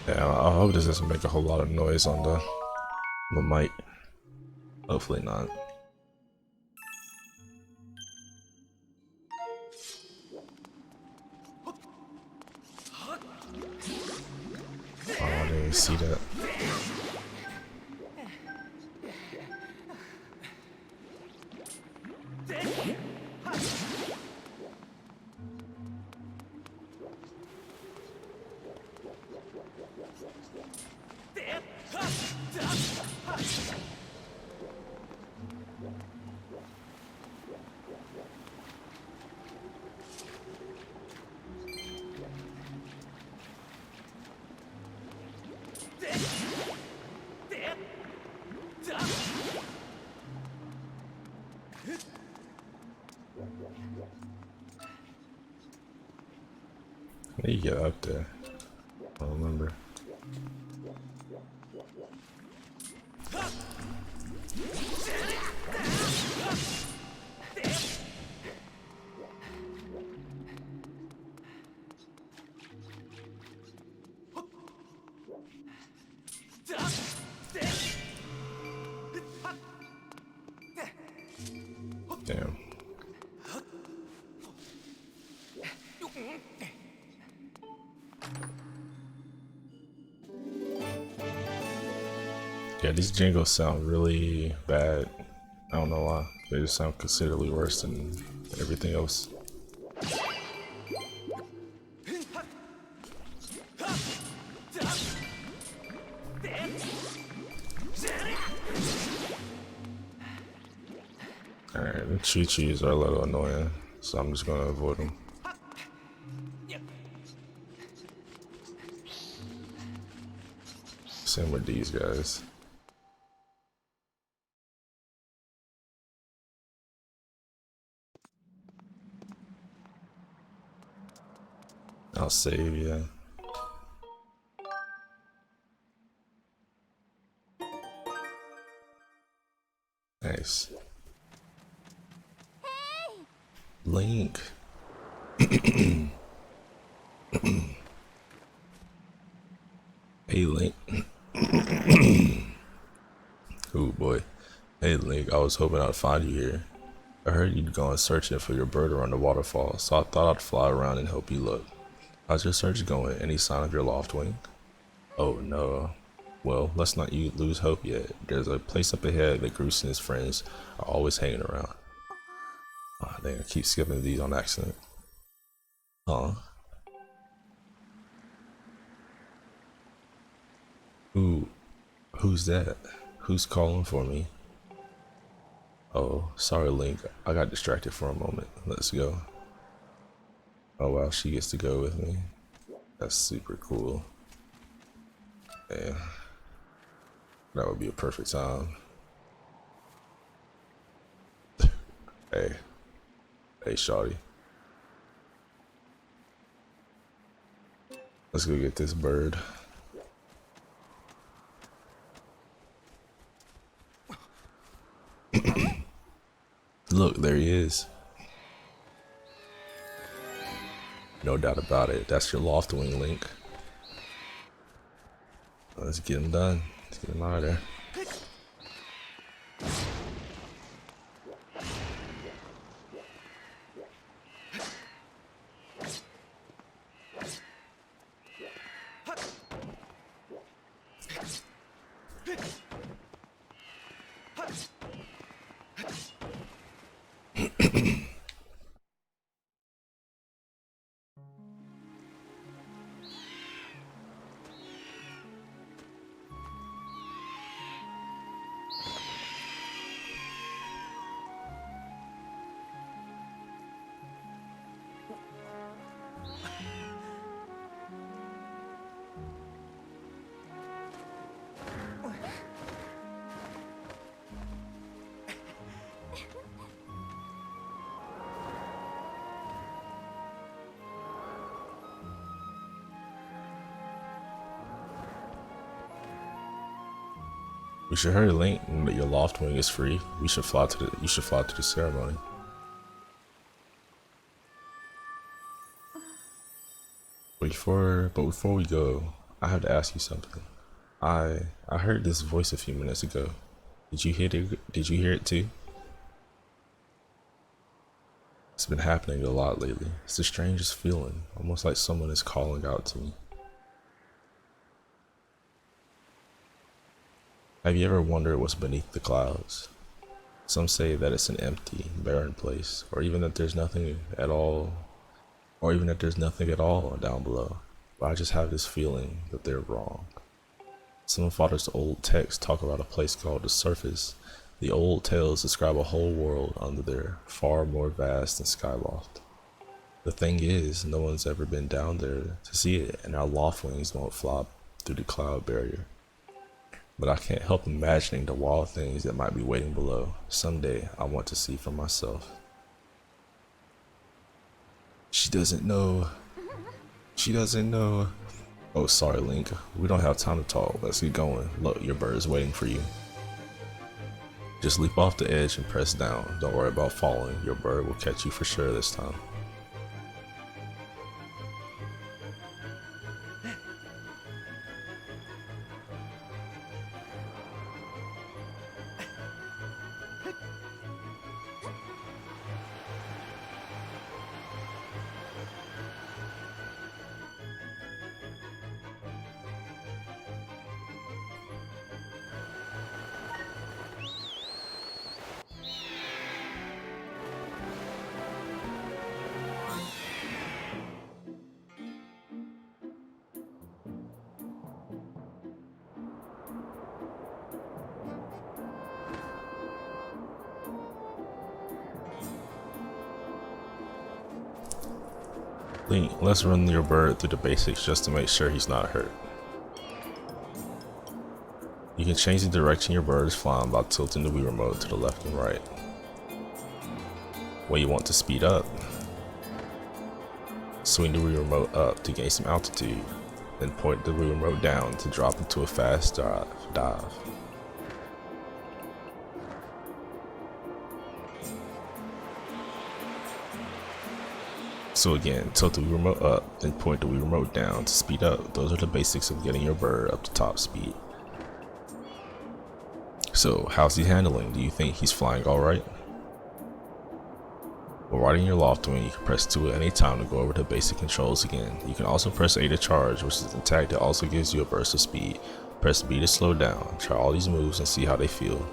Yeah, I hope this doesn't make a whole lot of noise on the mic. Hopefully not. Oh, I didn't even see that. How do you get up there? I don't remember. Damn. Yeah, these jingles sound really bad. I don't know why. They just sound considerably worse than everything else. Alright, the choo-choos are a little annoying, so I'm just gonna avoid them. Same with these guys. I'll save, yeah. Nice. Hey. Link. Hey, Link. Oh boy. Hey, Link, I was hoping I'd find you here. I heard you'd gone searching for your bird around the waterfall, so I thought I'd fly around and help you look. How's your search going? Any sign of your loft wing? Oh no. Well, let's not lose hope yet. There's a place up ahead that Groose and his friends are always hanging around. Oh, dang, I keep skipping these on accident. Huh? Who's that? Who's calling for me? Oh, sorry, Link. I got distracted for a moment. Let's go. Oh wow, she gets to go with me. That's super cool. Yeah. That would be a perfect time. Hey. Hey, shawty. Let's go get this bird. Look, there he is. No doubt about it. That's your loft wing, Link. Let's get him done. Let's get him out of there. We should hurry, Link, and that your loft wing is free. We should fly to the. You should fly to the ceremony. But before we go, I have to ask you something. I heard this voice a few minutes ago. Did you hear it? Did you hear it too? It's been happening a lot lately. It's the strangest feeling, almost like someone is calling out to me. Have you ever wondered what's beneath the clouds? Some say that it's an empty, barren place, or even that there's nothing at all, down below. But I just have this feeling that they're wrong. Some of Father's old texts talk about a place called the surface. The old tales describe a whole world under there, far more vast than Skyloft. The thing is, no one's ever been down there to see it, and our loft wings won't fly through the cloud barrier. But I can't help imagining the wild things that might be waiting below. Someday, I want to see for myself. She doesn't know. She doesn't know. Oh, sorry, Link. We don't have time to talk. Let's get going. Look, your bird is waiting for you. Just leap off the edge and press down. Don't worry about falling. Your bird will catch you for sure this time. Link, let's run your bird through the basics just to make sure he's not hurt. You can change the direction your bird is flying by tilting the Wii remote to the left and right. When you want to speed up, swing the Wii remote up to gain some altitude, then point the Wii remote down to drop into a fast dive. So again, tilt the Wii remote up, then point the Wii remote down to speed up. Those are the basics of getting your bird up to top speed. So how's he handling? Do you think he's flying alright? While riding your loft wing, you can press 2 at any time to go over the basic controls again. You can also press A to charge, which is an attack that also gives you a burst of speed. Press B to slow down. Try all these moves and see how they feel.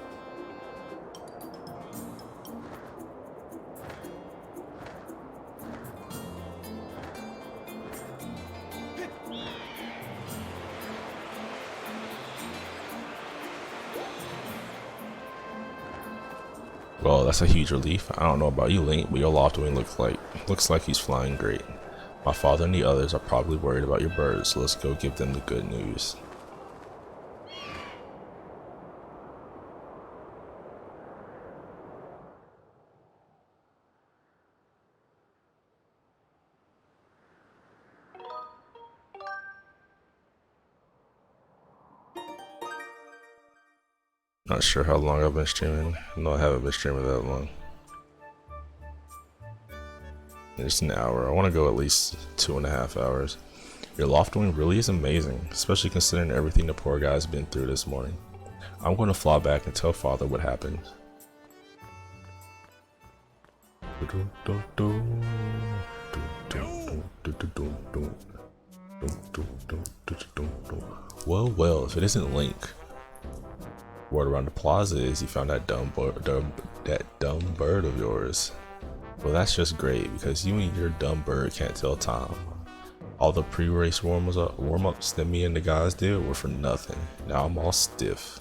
Well, that's a huge relief. I don't know about you, Link, but your loft wing looks like he's flying great. My father and the others are probably worried about your birds, so let's go give them the good news. Not sure how long I've been streaming. No, I haven't been streaming that long. It's an hour. I want to go at least 2.5 hours. Your loft wing really is amazing, especially considering everything the poor guy's been through this morning. I'm going to fly back and tell father what happened. Well, if it isn't Link. Word around the plaza is you found that dumb bird of yours. Well, that's just great because you and your dumb bird can't tell time. All the pre-race warm-ups that me and the guys did were for nothing. Now I'm all stiff.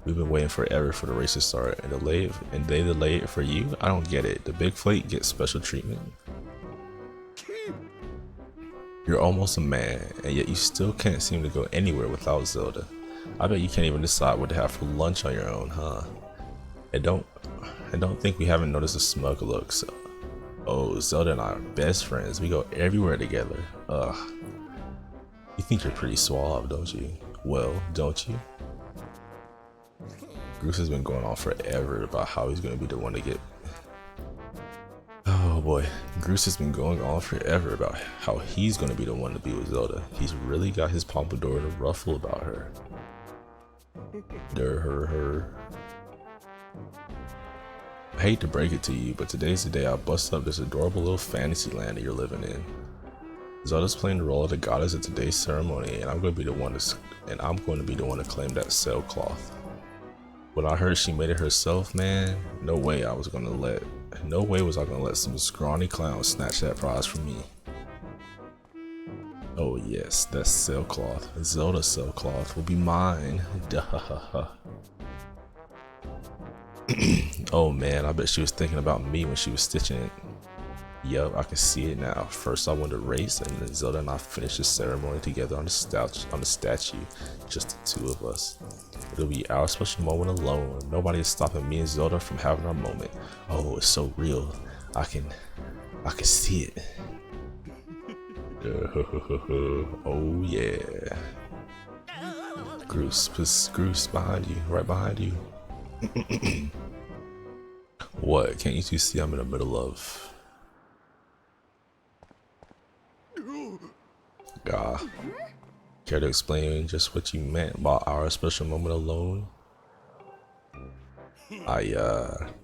We've been waiting forever for the race to start, and they delayed it for you? I don't get it. The big fleet gets special treatment. You're almost a man, and yet you still can't seem to go anywhere without Zelda. I bet you can't even decide what to have for lunch on your own, huh? I don't think we haven't noticed the smug looks. Oh, Zelda and I are best friends. We go everywhere together. Ugh. You think you're pretty suave, don't you? Well, don't you? Goose has been going on forever about how he's gonna be the one to get. Oh boy, Goose has been going on forever about how he's gonna be the one to be with Zelda. He's really got his pompadour to ruffle about her. Her. I hate to break it to you, but today's the day I bust up this adorable little fantasy land that you're living in. Zelda's playing the role of the goddess at today's ceremony, and I'm going to be the one to claim that sailcloth. When I heard she made it herself, man, no way was I gonna let some scrawny clown snatch that prize from me. Oh yes, that sailcloth, Zelda sailcloth, will be mine. Duh. Oh man, I bet she was thinking about me when she was stitching it. Yup, I can see it now. First I won the race, and then Zelda and I finished the ceremony together on the statue, just the two of us. It'll be our special moment alone. Nobody is stopping me and Zelda from having our moment. Oh, it's so real. I can see it. Oh yeah. Groose behind you, right behind you. What? Can't you two see I'm in the middle of? Care to explain just what you meant about our special moment alone?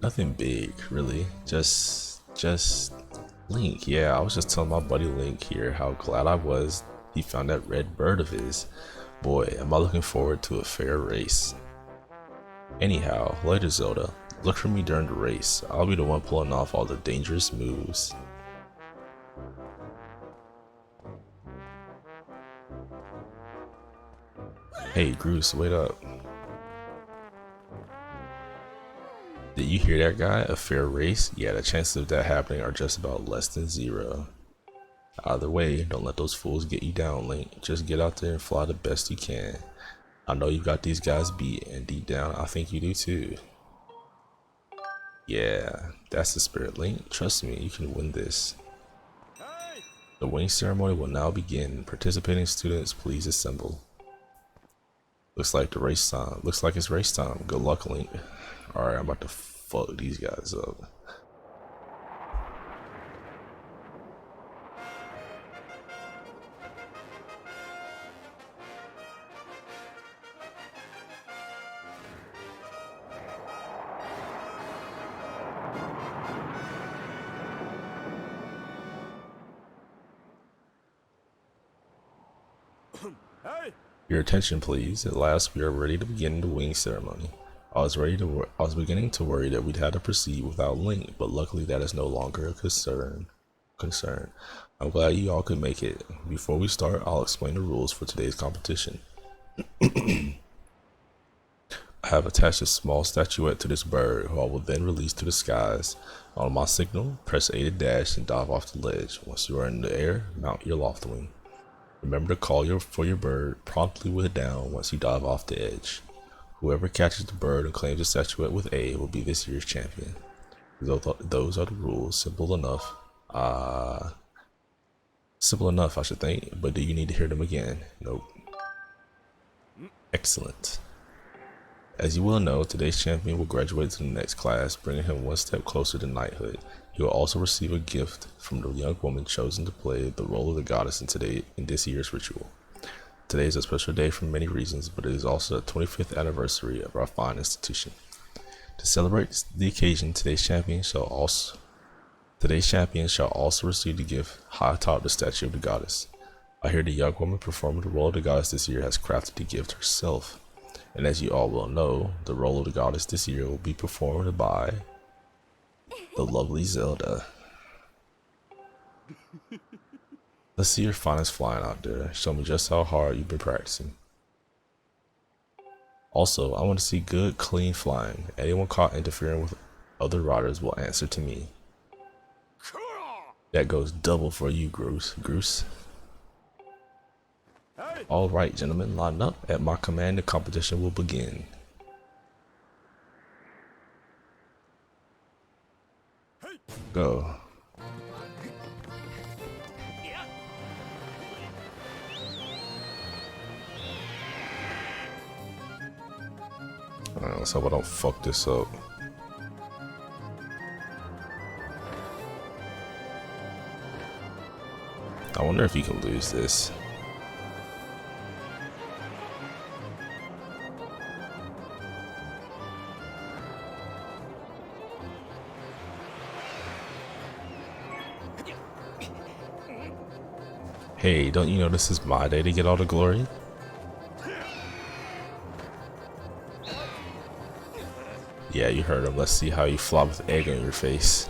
Nothing big, really. Just Link. Yeah, I was just telling my buddy Link here how glad I was he found that red bird of his. Boy, am I looking forward to a fair race. Anyhow, later Zelda, look for me during the race. I'll be the one pulling off all the dangerous moves. Hey, Groose, wait up. Did you hear that guy? A fair race? Yeah, the chances of that happening are just about less than 0. Either way, don't let those fools get you down, Link. Just get out there and fly the best you can. I know you've got these guys beat, and deep down, I think you do too. Yeah, that's the spirit, Link. Trust me, you can win this. The winning ceremony will now begin. Participating students, please assemble. Looks like it's race time. Good luck, Link. Alright, I'm about to fuck these guys up. Your attention, please. At last, we are ready to begin the wing ceremony. I was beginning to worry that we'd have to proceed without Link, but luckily that is no longer a concern. I'm glad you all could make it. Before we start, I'll explain the rules for today's competition. I have attached a small statuette to this bird, who I will then release to the skies. On my signal, press A to dash and dive off the ledge. Once you are in the air, mount your loft wing. Remember to call for your bird promptly with down once you dive off the edge. Whoever catches the bird and claims the statuette with A will be this year's champion. Those are the rules. Simple enough, I should think, but do you need to hear them again? Nope. Excellent. As you well know, today's champion will graduate to the next class, bringing him one step closer to knighthood. He will also receive a gift from the young woman chosen to play the role of the goddess in this year's ritual. Today is a special day for many reasons, but it is also the 25th anniversary of our fine institution. To celebrate the occasion, today's champion shall also receive the gift high atop the statue of the goddess. I hear the young woman performing the role of the goddess this year has crafted the gift herself. And as you all will know, the role of the goddess this year will be performed by the lovely Zelda. Let's see your finest flying out there. Show me just how hard you've been practicing. Also, I want to see good, clean flying. Anyone caught interfering with other riders will answer to me. That goes double for you, Groose. Alright, gentlemen, line up. At my command, the competition will begin. Go. Alright, let's hope I don't fuck this up. I wonder if you can lose this. Hey, don't you know this is my day to get all the glory? Yeah, you heard him. Let's see how you flop with egg on your face.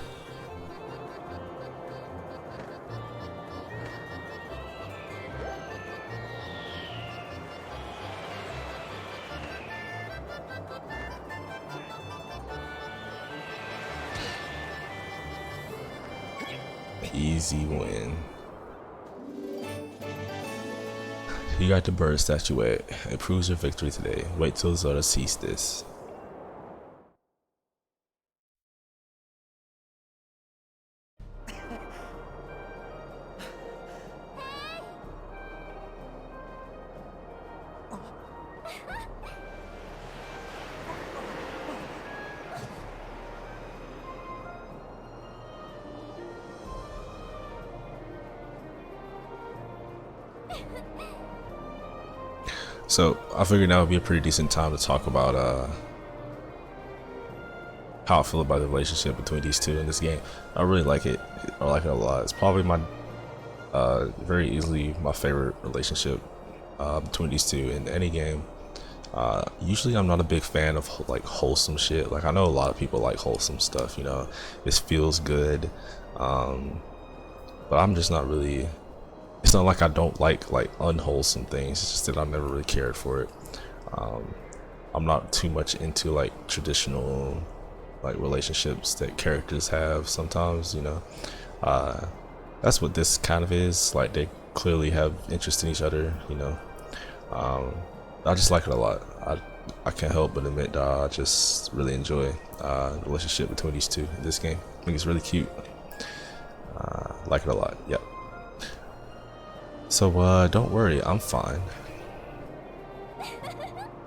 Easy win. You got the bird statuette. It proves your victory today. Wait till Zelda sees this. So I figured that would be a pretty decent time to talk about how I feel about the relationship between these two in this game. I really like it. I like it a lot. It's probably my very easily my favorite relationship between these two in any game. Usually I'm not a big fan of like wholesome shit. Like I know a lot of people like wholesome stuff, you know, this feels good, but I'm just not really. It's not like I don't like unwholesome things. It's just that I've never really cared for it. I'm not too much into like traditional like relationships that characters have sometimes, you know. That's what this kind of is. Like they clearly have interest in each other, you know. I just like it a lot. I can't help but admit that I just really enjoy the relationship between these two in this game. I think it's really cute. Like it a lot. Yep. So don't worry, I'm fine.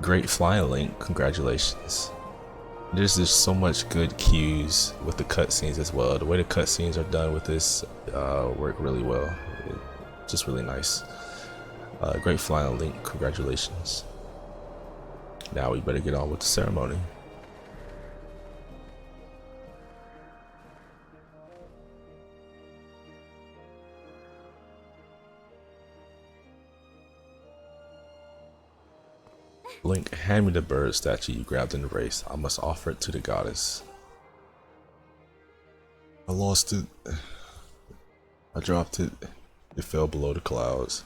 Great flying, Link, congratulations. There's just so much good cues with the cutscenes as well. The way the cutscenes are done with this work really well. Just really nice. Great flying, Link, congratulations. Now we better get on with the ceremony. Link, hand me the bird statue you grabbed in the race. I must offer it to the goddess. I lost it. I dropped it. It fell below the clouds.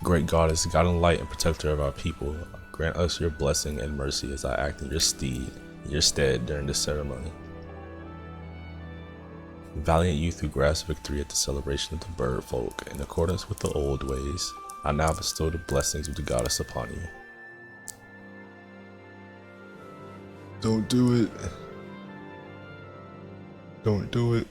Great goddess, guiding light and protector of our people, grant us your blessing and mercy as I act in your stead during this ceremony. Valiant youth who grasp victory at the celebration of the bird folk, in accordance with the old ways, I now bestow the blessings of the goddess upon you. Don't do it. Don't do it.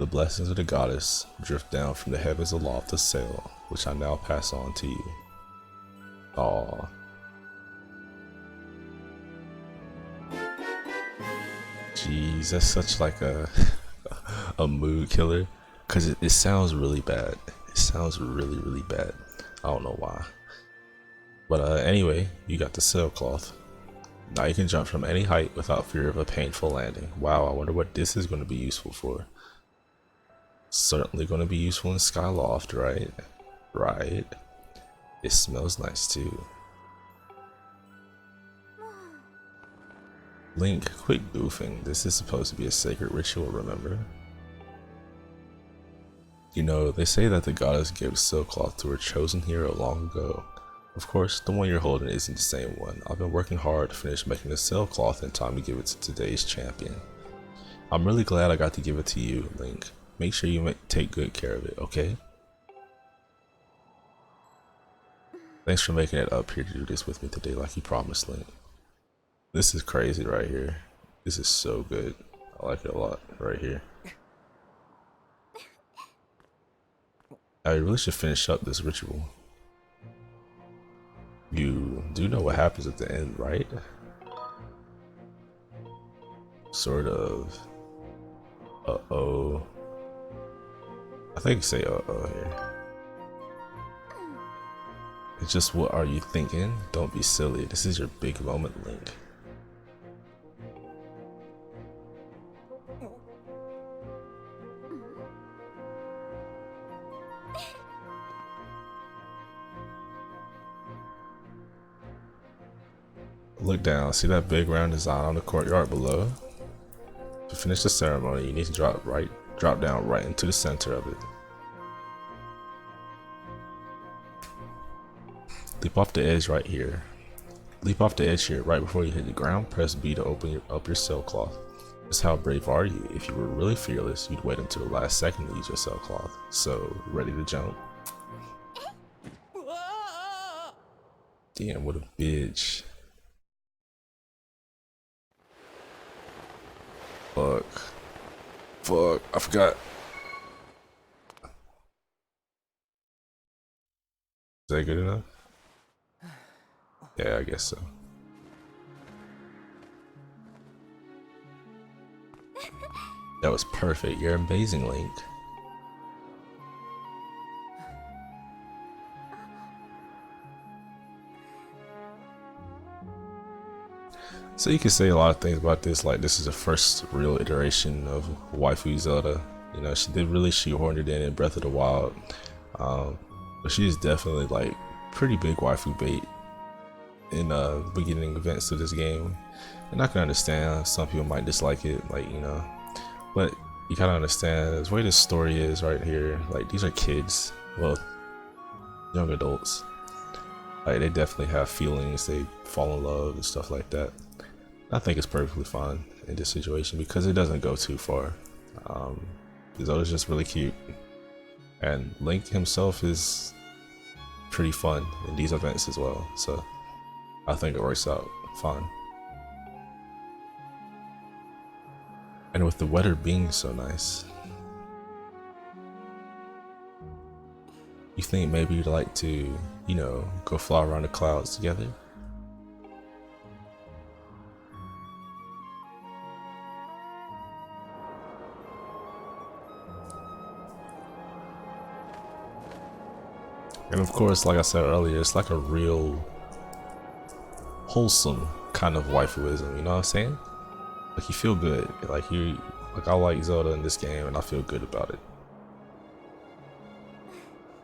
The blessings of the goddess drift down from the heavens aloft to sail, which I now pass on to you. Aw. Jeez, that's such like a a mood killer, cause it sounds really bad. It sounds really bad. I don't know why. But anyway, you got the sailcloth. Now you can jump from any height without fear of a painful landing. Wow, I wonder what this is going to be useful for. Certainly going to be useful in Skyloft, right? Right. It smells nice too. Link, quit goofing. This is supposed to be a sacred ritual, remember? You know, they say that the goddess gave sailcloth to her chosen hero long ago. Of course, the one you're holding isn't the same one. I've been working hard to finish making the sailcloth in time to give it to today's champion. I'm really glad I got to give it to you, Link. Make sure you take good care of it, okay? Thanks for making it up here to do this with me today like you promised, Link. This is crazy right here. This is so good. I like it a lot right here. I really should finish up this ritual. You do know what happens at the end, right? Sort of. Uh-oh. I think you say uh-oh here. It's just, what are you thinking? Don't be silly. This is your big moment, Link. Look down, see that big round design on the courtyard below? To finish the ceremony, you need to drop down right into the center of it. Leap off the edge right here. Leap off the edge here, right before you hit the ground. Press B to open up your sailcloth. Just how brave are you? If you were really fearless, you'd wait until the last second to use your sailcloth. So, ready to jump? Damn, what a bitch. Fuck. Fuck, I forgot. Is that good enough? Yeah, I guess so. That was perfect. You're amazing, Link. So you can say a lot of things about this, like this is the first real iteration of waifu Zelda. You know, she did really shoehorn it in Breath of the Wild, but she is definitely like pretty big waifu bait in beginning events of this game. And I can understand some people might dislike it, like, you know, but you kind of understand the way this story is right here. Like, these are kids, well, young adults. Like, they definitely have feelings, they fall in love and stuff like that. I think it's perfectly fine in this situation because it doesn't go too far. Zelda's just really cute, and Link himself is pretty fun in these events as well, so I think it works out fine. And with the weather being so nice, you think maybe you'd like to, you know, go fly around the clouds together? And of course, like I said earlier, it's like a real wholesome kind of waifuism, you know what I'm saying? Like, you feel good. Like, I like Zelda in this game and I feel good about it.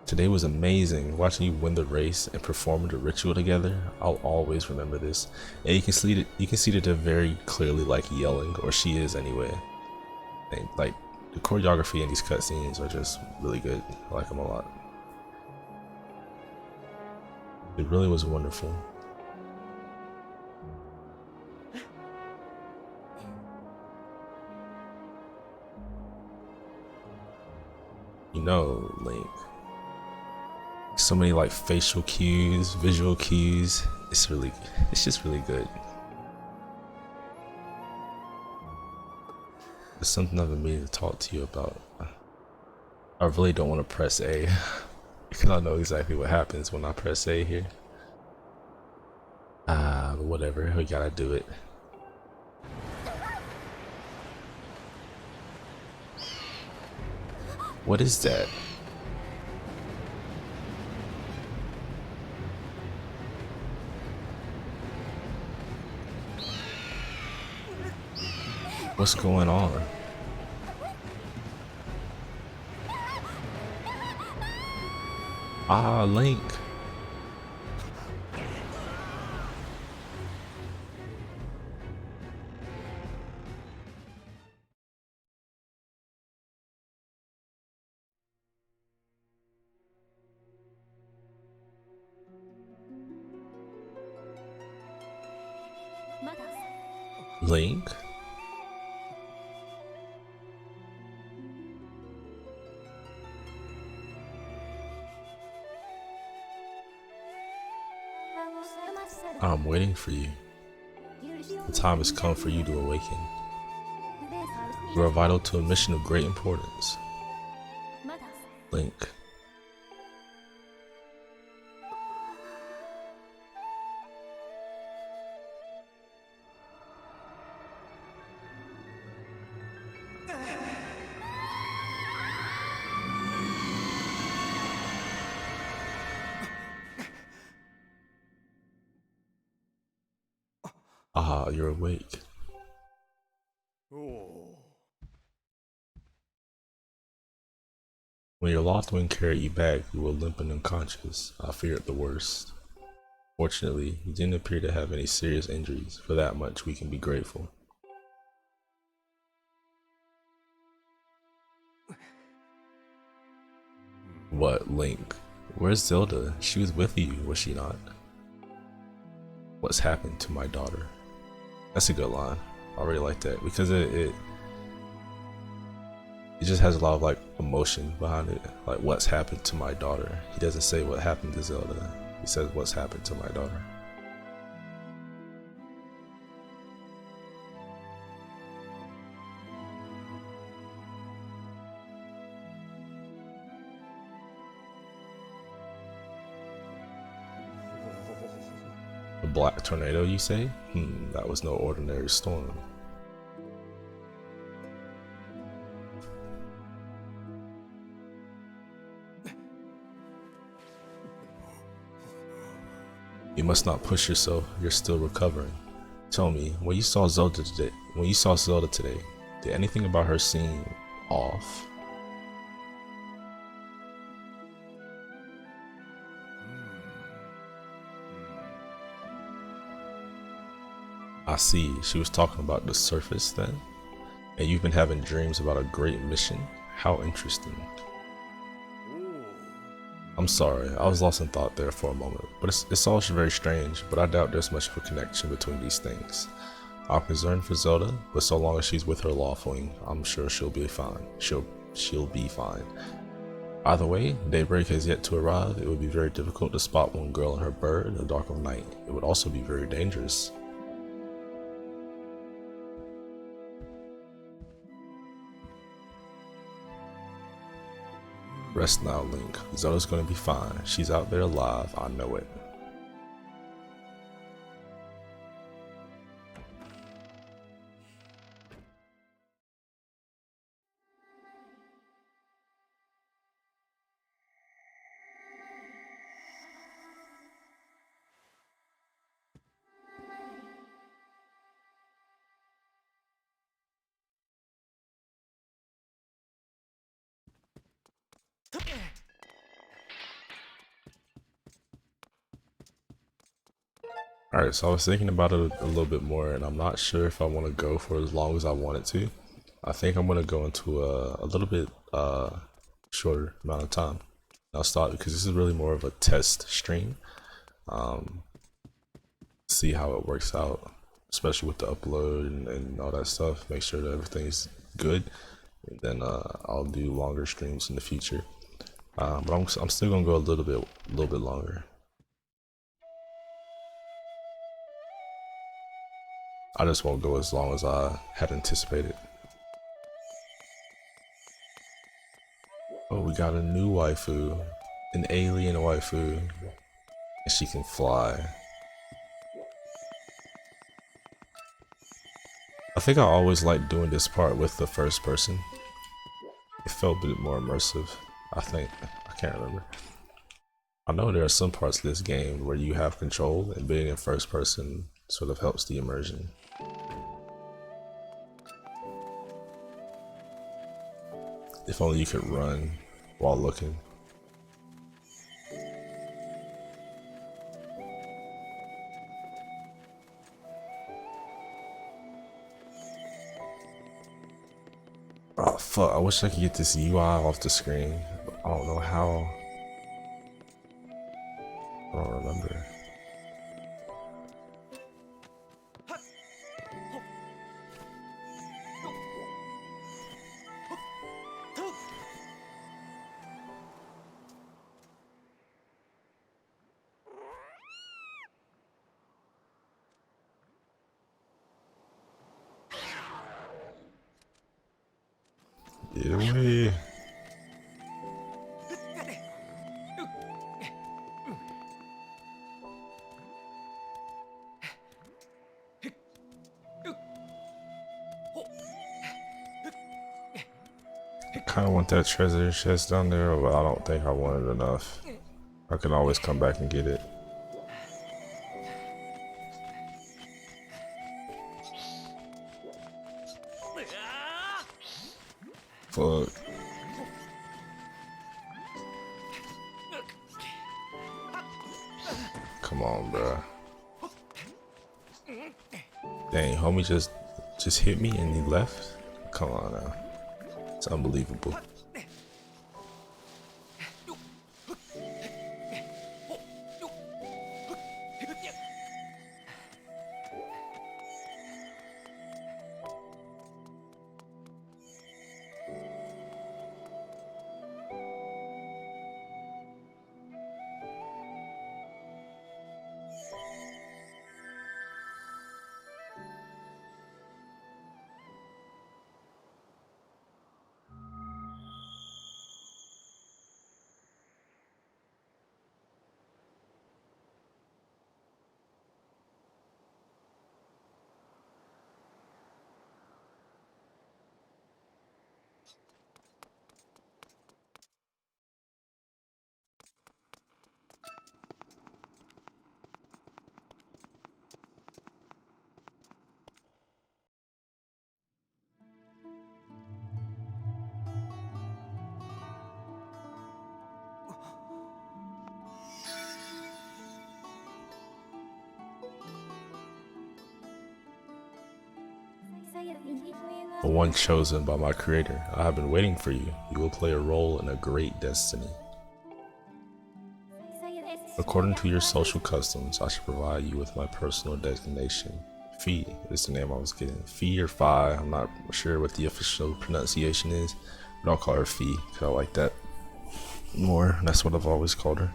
Today was amazing. Watching you win the race and perform the ritual together, I'll always remember this. And you can see that they're very clearly like yelling, or she is anyway. And like, the choreography in these cutscenes are just really good. I like them a lot. It really was wonderful. You know, Link, so many like facial cues, visual cues. It's just really good. There's something I've been meaning to talk to you about. I really don't want to press A because I know exactly what happens when I press A here. But whatever, we gotta do it. What is that? What's going on? Ah, Link. Link? I'm waiting for you. The time has come for you to awaken. You are vital to a mission of great importance. Link. Ah, you're awake. When your Lothwing carried you back, you were limp and unconscious. I feared the worst. Fortunately, you didn't appear to have any serious injuries. For that much, we can be grateful. What, Link? Where's Zelda? She was with you, was she not? What's happened to my daughter? That's a good line. I really like that because it just has a lot of like emotion behind it. Like, what's happened to my daughter? He doesn't say what happened to Zelda. He says what's happened to my daughter. A black tornado, you say? That was no ordinary storm. You must not push yourself. You're still recovering. Tell me, when you saw Zelda today, did anything about her seem off? I see. She was talking about the surface then? And you've been having dreams about a great mission? How interesting. I'm sorry, I was lost in thought there for a moment, but it's all very strange, but I doubt there's much of a connection between these things. I'm concerned for Zelda, but so long as she's with her Lothwing, I'm sure she'll be fine. She'll be fine. Either way, daybreak has yet to arrive. It would be very difficult to spot one girl and her bird in the dark of night. It would also be very dangerous. Rest now, Link. Zelda's gonna be fine. She's out there alive, I know it. Alright, so I was thinking about it a little bit more, and I'm not sure if I want to go for as long as I wanted to. I think I'm going to go into a little bit shorter amount of time. I'll start because this is really more of a test stream. See how it works out, especially with the upload and all that stuff. Make sure that everything's good, and then I'll do longer streams in the future. But I'm still gonna go a little bit longer. I just won't go as long as I had anticipated. got a new waifu, an alien waifu, and she can fly. I think I always liked doing this part with the first person. It felt a bit more immersive, I think. I can't remember. I know there are some parts of this game where you have control, and being in first person sort of helps the immersion. If only you could run while looking. Oh fuck, I wish I could get this UI off the screen. I don't know how. I don't remember. Get away. I kinda want that treasure chest down there, but I don't think I want it enough. I can always come back and get it. Fuck. Come on, bruh. Dang, homie just hit me and he left? Come on now. It's unbelievable. The one chosen by my creator. I have been waiting for you. You will play a role in a great destiny. According to your social customs, I should provide you with my personal designation. Fee is the name I was getting. Fee or Fi, I'm not sure what the official pronunciation is, but I'll call her Fee because I like that more. That's what I've always called her.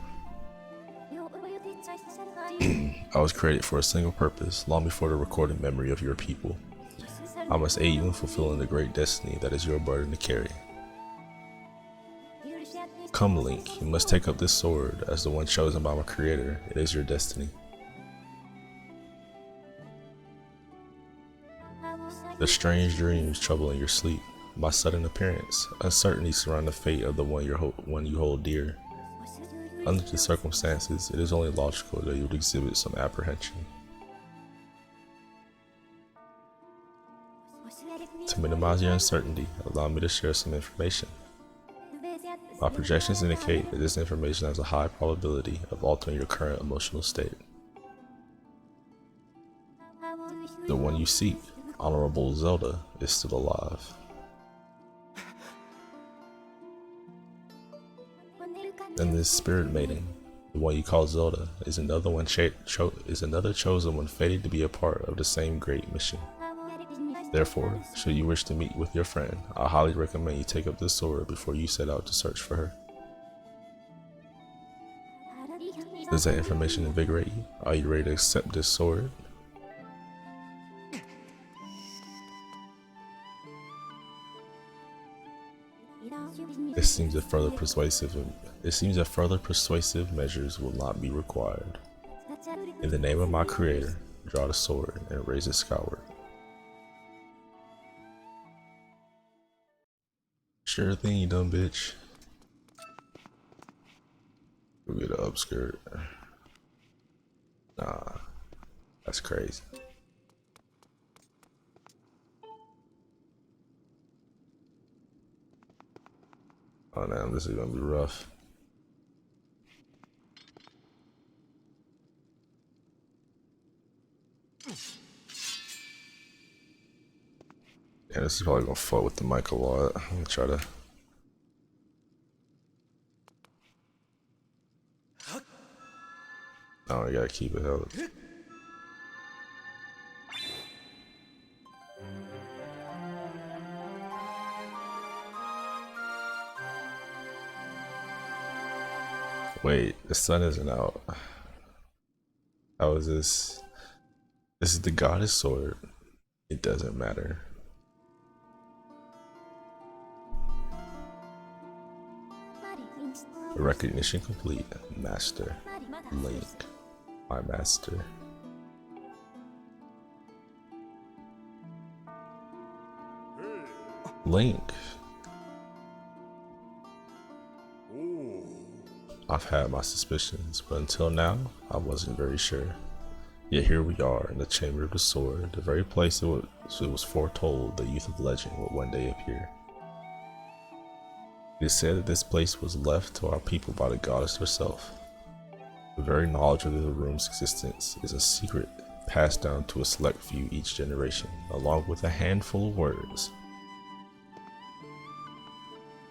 I was created for a single purpose, long before the recorded memory of your people. I must aid you in fulfilling the great destiny that is your burden to carry. Come, Link, you must take up this sword as the one chosen by my creator. It is your destiny. The strange dreams troubling your sleep, my sudden appearance, uncertainty surround the fate of the one you hold dear. Under the circumstances, it is only logical that you would exhibit some apprehension. To minimize your uncertainty, allow me to share some information. My projections indicate that this information has a high probability of altering your current emotional state. The one you seek, Honorable Zelda, is still alive. And this spirit maiden, the one you call Zelda, is another chosen one fated to be a part of the same great mission. Therefore, should you wish to meet with your friend, I highly recommend you take up this sword before you set out to search for her. Does that information invigorate you? Are you ready to accept this sword? It seems that further persuasive measures will not be required. In the name of my creator, draw the sword and raise it skyward. Sure thing, you dumb bitch. Go get an upskirt. Nah, that's crazy. Oh damn, this is gonna be rough. Yeah, this is probably gonna fuck with the mic a lot. I'm gonna try to. Oh, I gotta keep it held. Wait, the sun isn't out. How is this? This is the goddess sword. It doesn't matter. Recognition complete. Master. Link. My master. Link. I've had my suspicions, but until now, I wasn't very sure. Yet here we are in the Chamber of the Sword, the very place it was foretold the youth of legend would one day appear. It is said that this place was left to our people by the goddess herself. The very knowledge of the room's existence is a secret passed down to a select few each generation, along with a handful of words.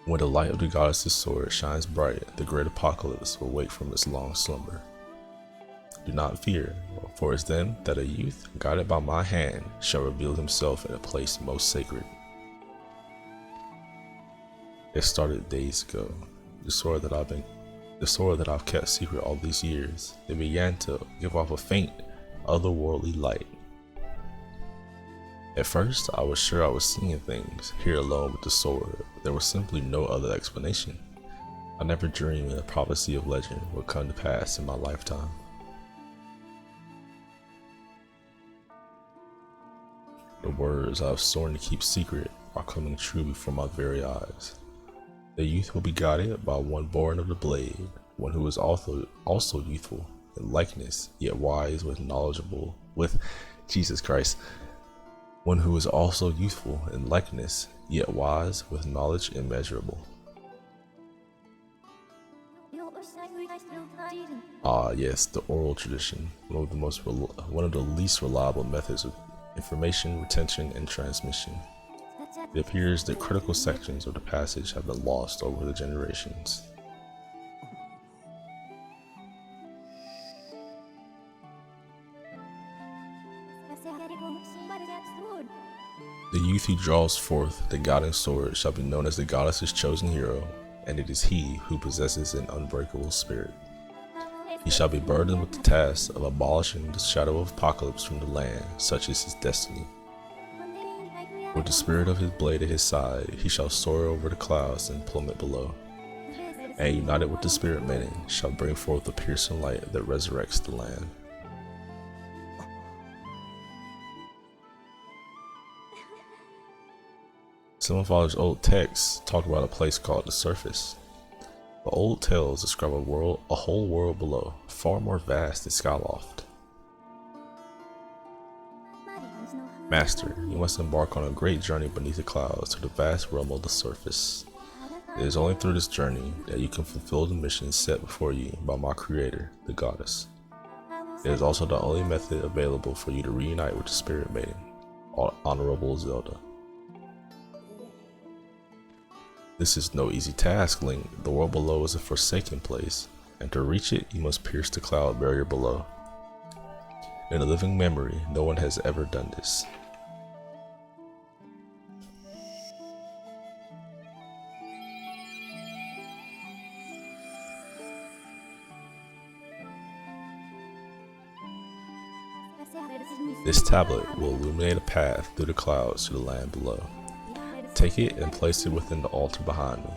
When the light of the goddess's sword shines bright, the great apocalypse will wake from its long slumber. Do not fear, for it is then that a youth, guided by my hand, shall reveal himself in a place most sacred. It started days ago. The sword that I've kept secret all these years, it began to give off a faint, otherworldly light. At first, I was sure I was seeing things, here alone with the sword. There was simply no other explanation. I never dreamed that a prophecy of legend would come to pass in my lifetime. The words I have sworn to keep secret are coming true before my very eyes. The youth will be guided by one born of the blade, one who is also youthful in likeness, yet wise with Jesus Christ. One who is also youthful in likeness, yet wise with knowledge immeasurable. Ah yes, the oral tradition, one of the least reliable methods of information retention and transmission. It appears that critical sections of the passage have been lost over the generations. The youth who draws forth the guiding sword shall be known as the goddess's chosen hero, and it is he who possesses an unbreakable spirit. He shall be burdened with the task of abolishing the shadow of apocalypse from the land, such is his destiny. With the spirit of his blade at his side, he shall soar over the clouds and plummet below, and united with the spirit maiden, shall bring forth the piercing light that resurrects the land. Some of our old texts talk about a place called the surface. The old tales describe a whole world below, far more vast than Skyloft. Master, you must embark on a great journey beneath the clouds to the vast realm of the surface. It is only through this journey that you can fulfill the mission set before you by my creator, the goddess. It is also the only method available for you to reunite with the spirit maiden, Honorable Zelda. This is no easy task, Link. The world below is a forsaken place, and to reach it, you must pierce the cloud barrier below. In a living memory, no one has ever done this. This tablet will illuminate a path through the clouds to the land below. Take it and place it within the altar behind me.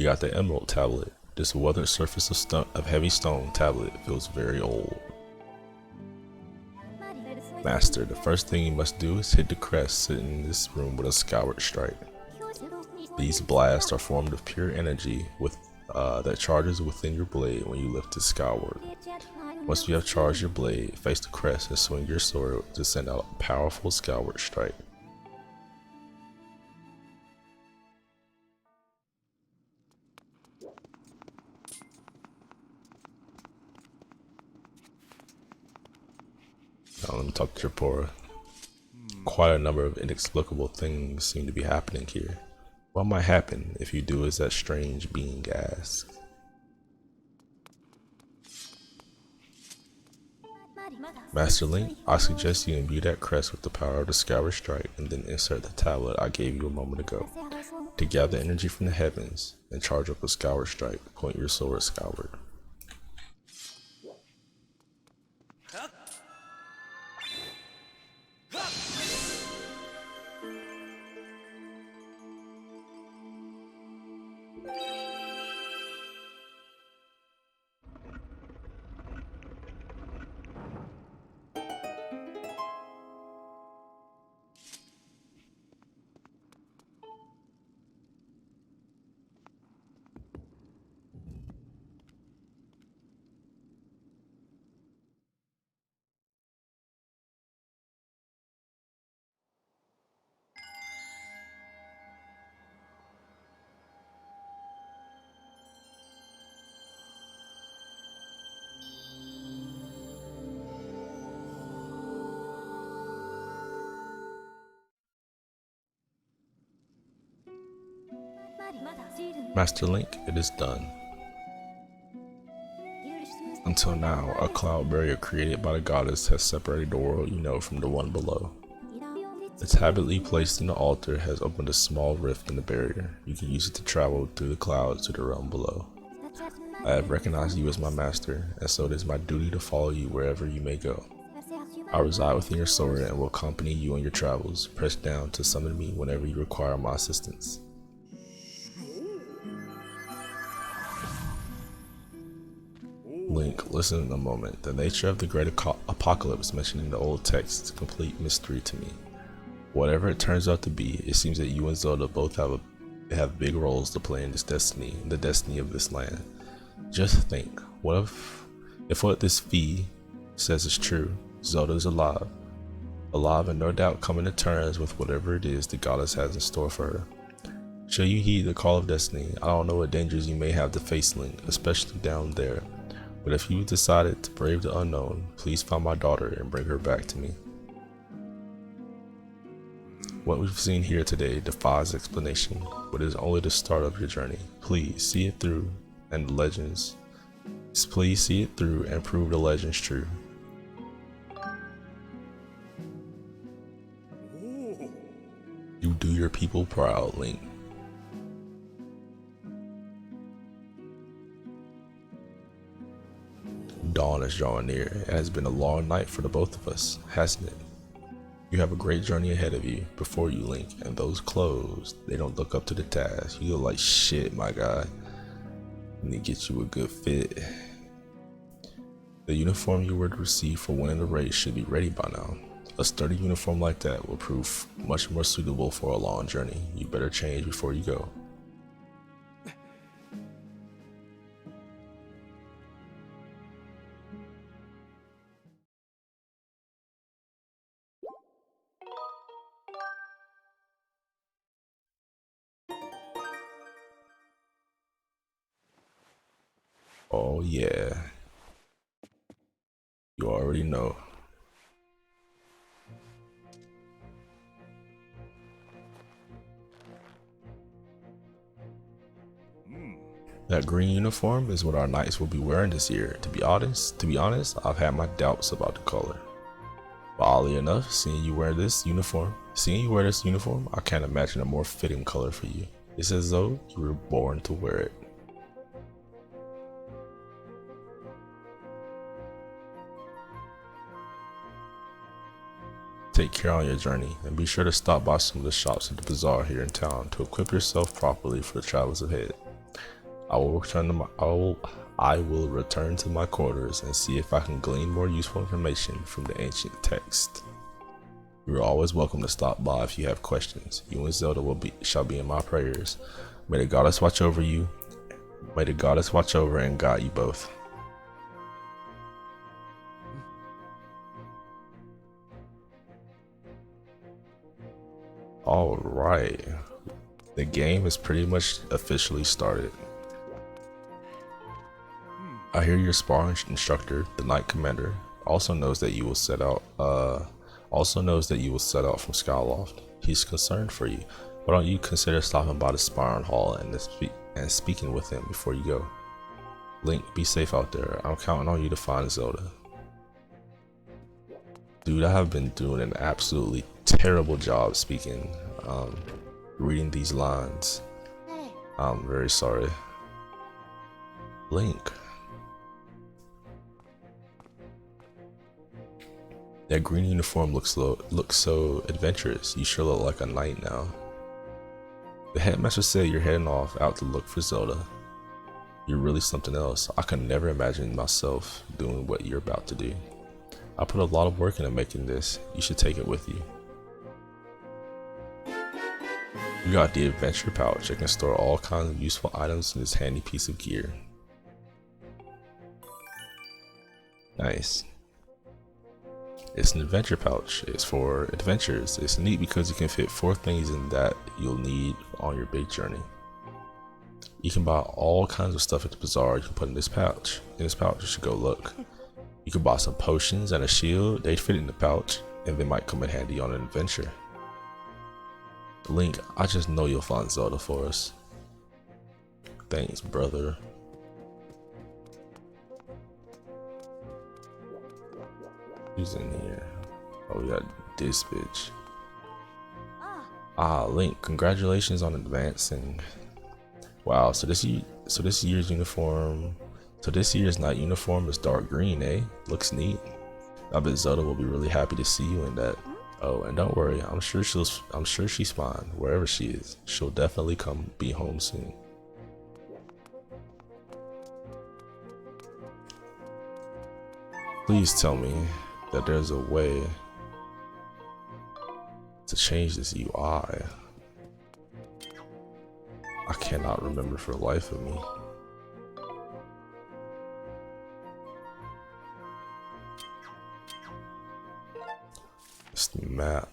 You got the Emerald tablet. This weathered surface of heavy stone tablet feels very old. Master, the first thing you must do is hit the crest sitting in this room with a Skyward strike. These blasts are formed of pure energy that charges within your blade when you lift it skyward. Once you have charged your blade, face the crest and swing your sword to send out a powerful Skyward strike. Now let me talk to Tripura. Quite a number of inexplicable things seem to be happening here. What might happen if you do as that strange being asks? Master Link, I suggest you imbue that crest with the power of the Skyward strike and then insert the tablet I gave you a moment ago. To gather energy from the heavens and charge up a Skyward strike, point your sword skyward. Master Link, it is done. Until now, a cloud barrier created by the goddess has separated the world you know from the one below. The tablet you placed in the altar has opened a small rift in the barrier. You can use it to travel through the clouds to the realm below. I have recognized you as my master, and so it is my duty to follow you wherever you may go. I reside within your sword and will accompany you on your travels. Press down to summon me whenever you require my assistance. Link, listen a moment. The nature of the great apocalypse mentioned in the old text is a complete mystery to me. Whatever it turns out to be, it seems that you and Zelda both have big roles to play in this destiny, the destiny of this land. Just think, what if what this fee says is true? Zelda is alive and no doubt coming to terms with whatever it is the goddess has in store for her. Shall you heed the call of destiny? I don't know what dangers you may have to face, Link, especially down there. But if you decided to brave the unknown, please find my daughter and bring her back to me. What we've seen here today defies explanation, but is only the start of your journey. Please see it through and the legends. Please see it through and prove the legends true. You do your people proud, Link. Dawn is drawing near. It has been a long night for the both of us, hasn't it? You have a great journey ahead of you, before you, Link, and those clothes, they don't look up to the task. You look like shit, my guy. I need to get you a good fit. The uniform you were to receive for winning the race should be ready by now. A sturdy uniform like that will prove much more suitable for a long journey. You better change before you go. Oh yeah, you already know. That green uniform is what our knights will be wearing this year. To be honest, I've had my doubts about the color. But oddly enough, seeing you wear this uniform, I can't imagine a more fitting color for you. It's as though you were born to wear it. Take care on your journey, and be sure to stop by some of the shops at the bazaar here in town to equip yourself properly for the travels ahead. I will return to my quarters and see if I can glean more useful information from the ancient text. You are always welcome to stop by if you have questions. You and Zelda shall be in my prayers. May the goddess watch over you. May the goddess watch over and guide you both. Alright. The game is pretty much officially started. I hear your sparring instructor, the Knight Commander, also knows that you will set out from Skyloft. He's concerned for you. Why don't you consider stopping by the sparring hall and speaking with him before you go? Link, be safe out there. I'm counting on you to find Zelda. Dude, I have been doing an absolutely terrible job speaking, reading these lines. I'm very sorry. Link. That green uniform looks so adventurous. You sure look like a knight now. The headmaster said you're heading off out to look for Zelda. You're really something else. I could never imagine myself doing what you're about to do. I put a lot of work into making this. You should take it with you. You got the adventure pouch. It can store all kinds of useful items in this handy piece of gear. Nice. It's an adventure pouch. It's for adventures. It's neat because you can fit 4 things in that you'll need on your big journey. You can buy all kinds of stuff at the bazaar you can put in this pouch. You should go look. You can buy some potions and a shield. They fit in the pouch and they might come in handy on an adventure. Link, I just know you'll find Zelda for us. Thanks, brother. Who's in here? Oh, we got this bitch. Link, congratulations on advancing. Wow, so this year's night uniform is dark green, eh? Looks neat. I bet Zelda will be really happy to see you in that. Oh, and don't worry, I'm sure she's fine wherever she is. She'll definitely be home soon. Please tell me that there's a way to change this UI. I cannot remember for the life of me. It's the map.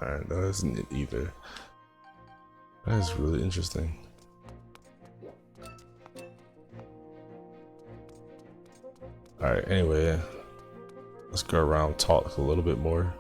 Alright, that isn't it either. That is really interesting. Alright, anyway, let's go around, talk a little bit more.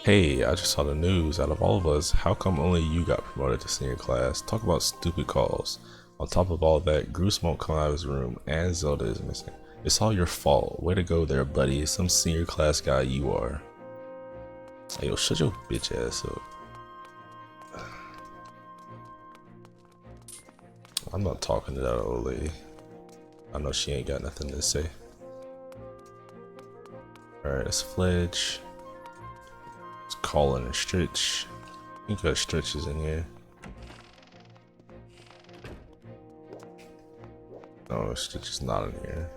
Hey, I just saw the news. Out of all of us, how come only you got promoted to senior class? Talk about stupid calls. On top of all that, Groose won't come out of his room, and Zelda is missing. It's all your fault. Way to go there, buddy. Some senior class guy you are. Hey, yo, shut your bitch ass up. I'm not talking to that old lady. I know she ain't got nothing to say. Alright, let's Fledge. Let's call in a Stretch. I think that Stretch is in here. No, Stretch is not in here.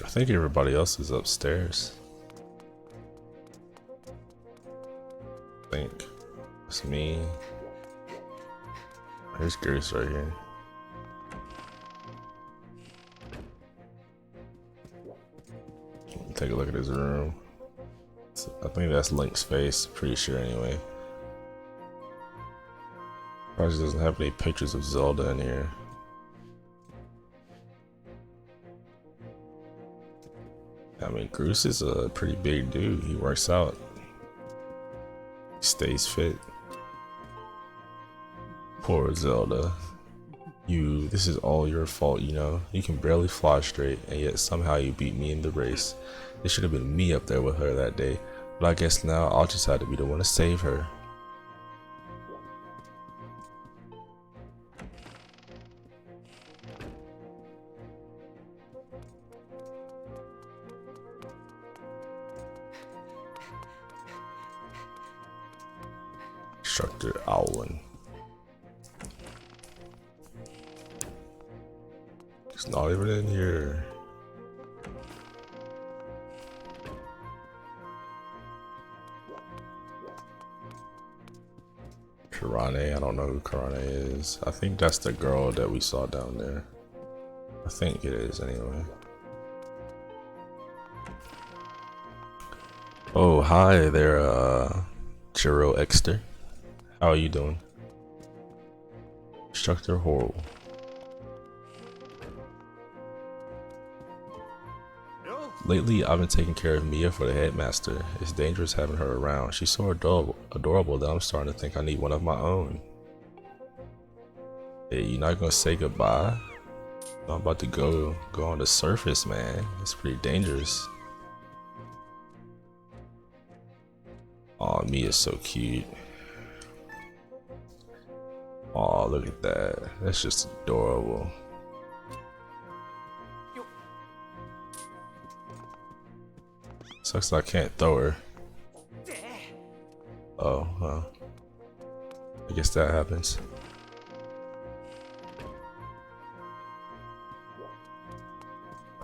I think everybody else is upstairs. I think it's me. There's Goose right here. Take a look at his room. I think that's Link's face, pretty sure anyway. Probably doesn't have any pictures of Zelda in here. I mean, Groose is a pretty big dude. He works out. He stays fit. Poor Zelda. This is all your fault, you know. You can barely fly straight, and yet somehow you beat me in the race. It should have been me up there with her that day, but I guess now I'll just have to be the one to save her. Instructor Owlin. It's not even in here. Karane, I don't know who Karane is. I think that's the girl that we saw down there. I think it is anyway. Oh, hi there, Jiro Exter. How are you doing? Instructor Horrell. Lately, I've been taking care of Mia for the headmaster. It's dangerous having her around. She's so adorable that I'm starting to think I need one of my own. Hey, you're not gonna say goodbye? I'm about to go on the surface, man. It's pretty dangerous. Aw, Mia's so cute. Aw, look at that. That's just adorable. Sucks I can't throw her. Oh, well. I guess that happens.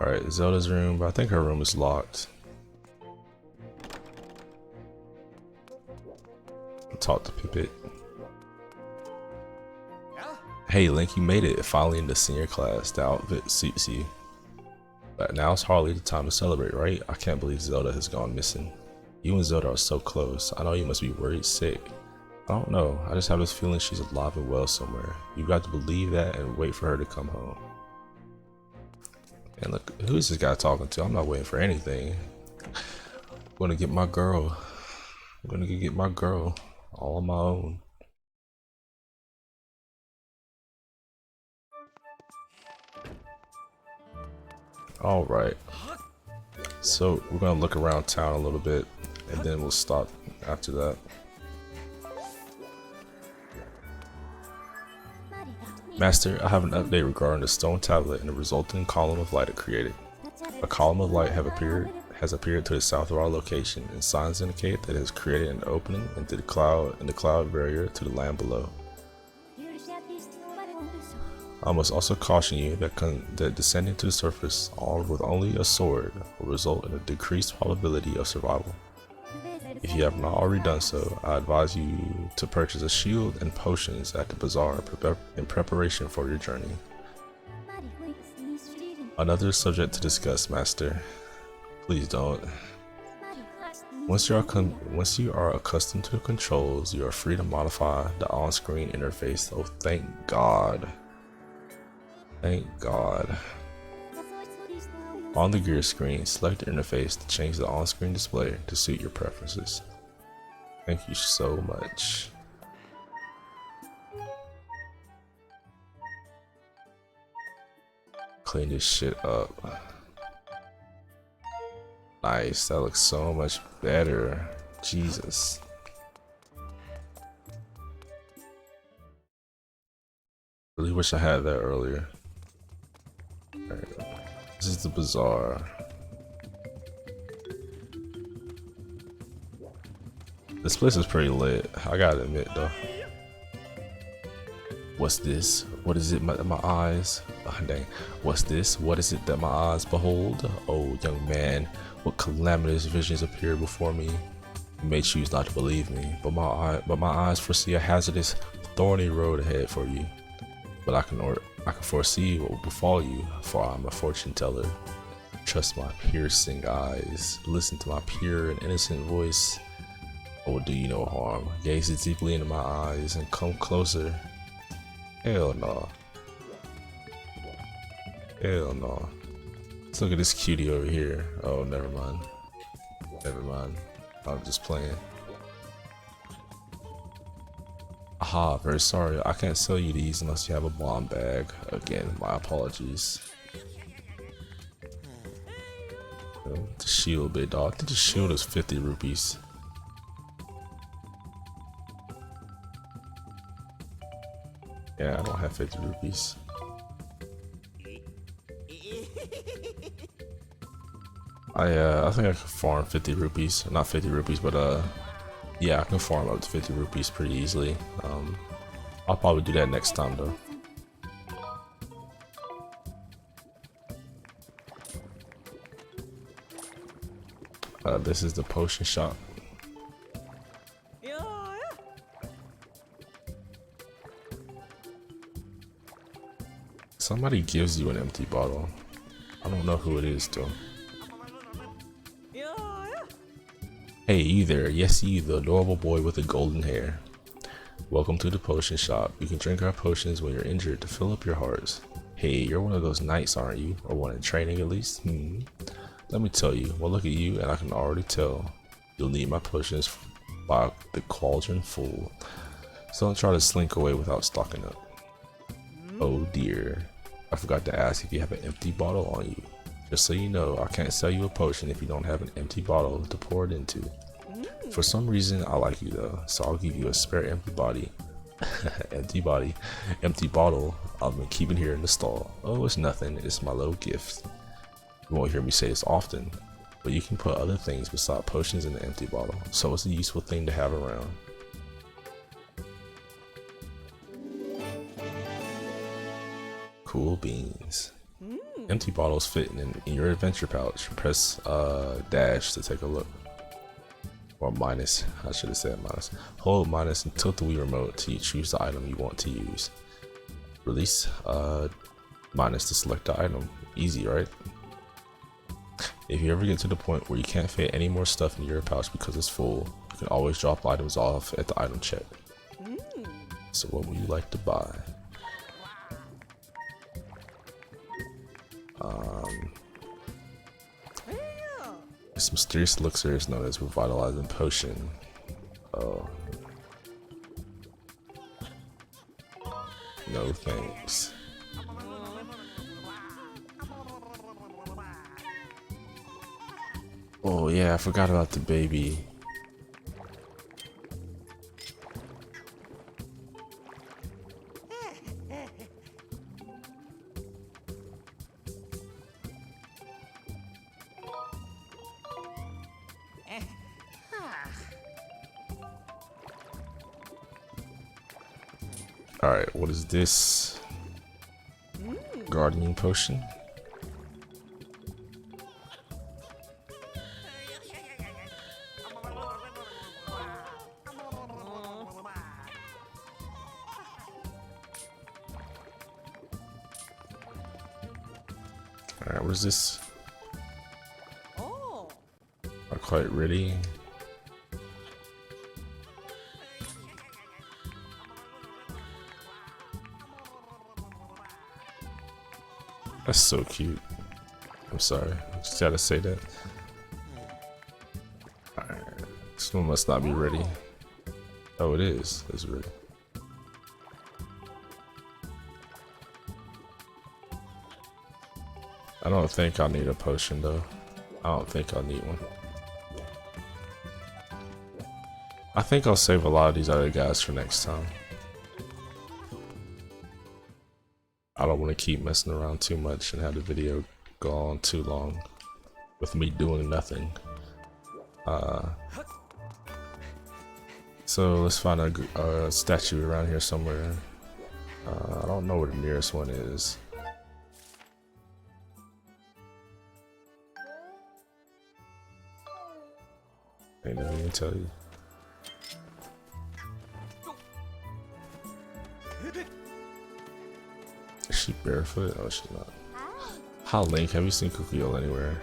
Alright, Zelda's room, but I think her room is locked. I'll talk to Pipit. Hey Link, you made it finally in the senior class. The outfit suits you. But now it's hardly the time to celebrate, right? I can't believe Zelda has gone missing. You and Zelda are so close. I know you must be worried sick. I don't know. I just have this feeling she's alive and well somewhere. You've got to believe that and wait for her to come home. And look, who's this guy talking to? I'm not waiting for anything. I'm gonna get my girl. I'm gonna get my girl all on my own. Alright, so we're gonna look around town a little bit and then we'll stop after that. Master, I have an update regarding the stone tablet and the resulting column of light it created. A column of light has appeared to the south of our location, and signs indicate that it has created an opening into the cloud barrier to the land below. I must also caution you that descending to the surface armed with only a sword will result in a decreased probability of survival. If you have not already done so, I advise you to purchase a shield and potions at the bazaar in preparation for your journey. Another subject to discuss, Master. Please don't. Once you are accustomed to the controls, you are free to modify the on-screen interface. Oh, thank God. Thank God. On the gear screen, select the interface to change the on-screen display to suit your preferences. Thank you so much. Clean this shit up. Nice, that looks so much better. Jesus. Really wish I had that earlier. Alright, this is the bazaar. This place is pretty lit, I gotta admit though. What's this? What is it my eyes? Oh, dang. What's this? What is it that my eyes behold? Oh, young man, what calamitous visions appear before me? You may choose not to believe me, but my eyes foresee a hazardous, thorny road ahead for you. But I can foresee what will befall you, for I am a fortune teller. Trust my piercing eyes. Listen to my pure and innocent voice. I will do you no harm. Gaze deeply into my eyes and come closer. Hell no. Hell no. Let's look at this cutie over here. Oh, never mind. Never mind. I'm just playing. Aha, very sorry. I can't sell you these unless you have a bomb bag. Again, my apologies. The shield bit, dog. I think the shield is 50 rupees. Yeah, I don't have 50 rupees. I think I can farm 50 rupees. Not 50 rupees, but yeah, I can farm up to 50 rupees pretty easily. I'll probably do that next time though. This is the potion shop. Somebody gives you an empty bottle. I don't know who it is though. Hey, you there. Yes, you, the adorable boy with the golden hair. Welcome to the potion shop. You can drink our potions when you're injured to fill up your hearts. Hey, you're one of those knights, aren't you? Or one in training at least? Let me tell you. Well, look at you and I can already tell. You'll need my potions by the cauldron full. So don't try to slink away without stocking up. Oh dear. I forgot to ask if you have an empty bottle on you. Just so you know, I can't sell you a potion if you don't have an empty bottle to pour it into. For some reason, I like you though, so I'll give you a spare empty bottle I've been keeping here in the stall. Oh, it's nothing, it's my little gift. You won't hear me say this often, but you can put other things beside potions in the empty bottle, so it's a useful thing to have around. Cool beans. Empty bottles fit in your adventure pouch. Press dash to take a look. Or minus, I should have said minus. Hold minus and tilt the Wii remote till you choose the item you want to use. Release minus to select the item. Easy, right? If you ever get to the point where you can't fit any more stuff in your pouch because it's full, you can always drop items off at the item check. So what would you like to buy? This mysterious elixir is known as revitalizing potion. Oh. No thanks. Oh yeah, I forgot about the baby. Alright, what is this? Guardian potion? Alright, what is this? Not quite ready. That's so cute. I'm sorry, I just gotta say that. Alright, this one must not be ready. Oh, it is. It's ready. I don't think I'll need a potion though. I don't think I'll need one. I think I'll save a lot of these other guys for next time. I don't want to keep messing around too much and have the video go on too long with me doing nothing. So let's find a statue around here somewhere. I don't know where the nearest one is. I didn't even tell you. Is she barefoot? Oh, she's not. How Link? Have you seen Kukio anywhere?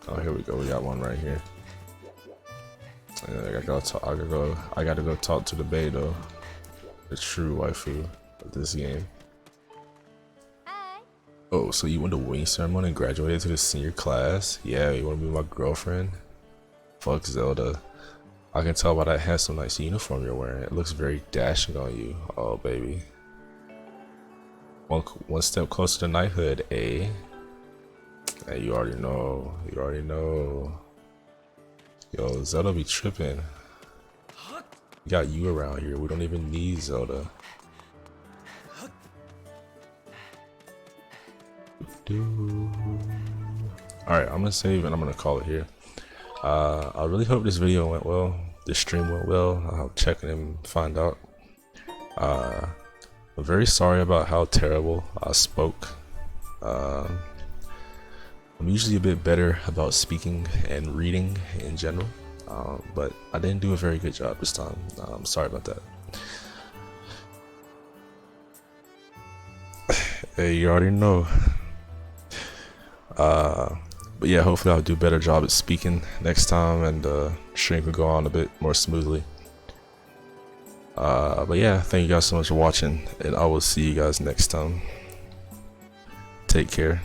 Oh, here we go. We got one right here. I gotta go talk to the Bae though, the true waifu of this game. Oh, so you went to wing ceremony and graduated to the senior class? Yeah, you wanna be my girlfriend? Fuck Zelda. I can tell by that handsome nice uniform you're wearing. It looks very dashing on you. Oh baby. One step closer to knighthood, eh? Hey, you already know. You already know. Yo, Zelda be tripping. We got you around here. We don't even need Zelda. Alright, I'm gonna save and I'm gonna call it here. I really hope this video went well. This stream went well. I'll check and find out. I'm very sorry about how terrible I spoke. I'm usually a bit better about speaking and reading in general, but I didn't do a very good job this time. I'm sorry about that. Hey, you already know. But yeah, hopefully I'll do a better job at speaking next time, and stream can go on a bit more smoothly. But yeah, thank you guys so much for watching, and I will see you guys next time. Take care.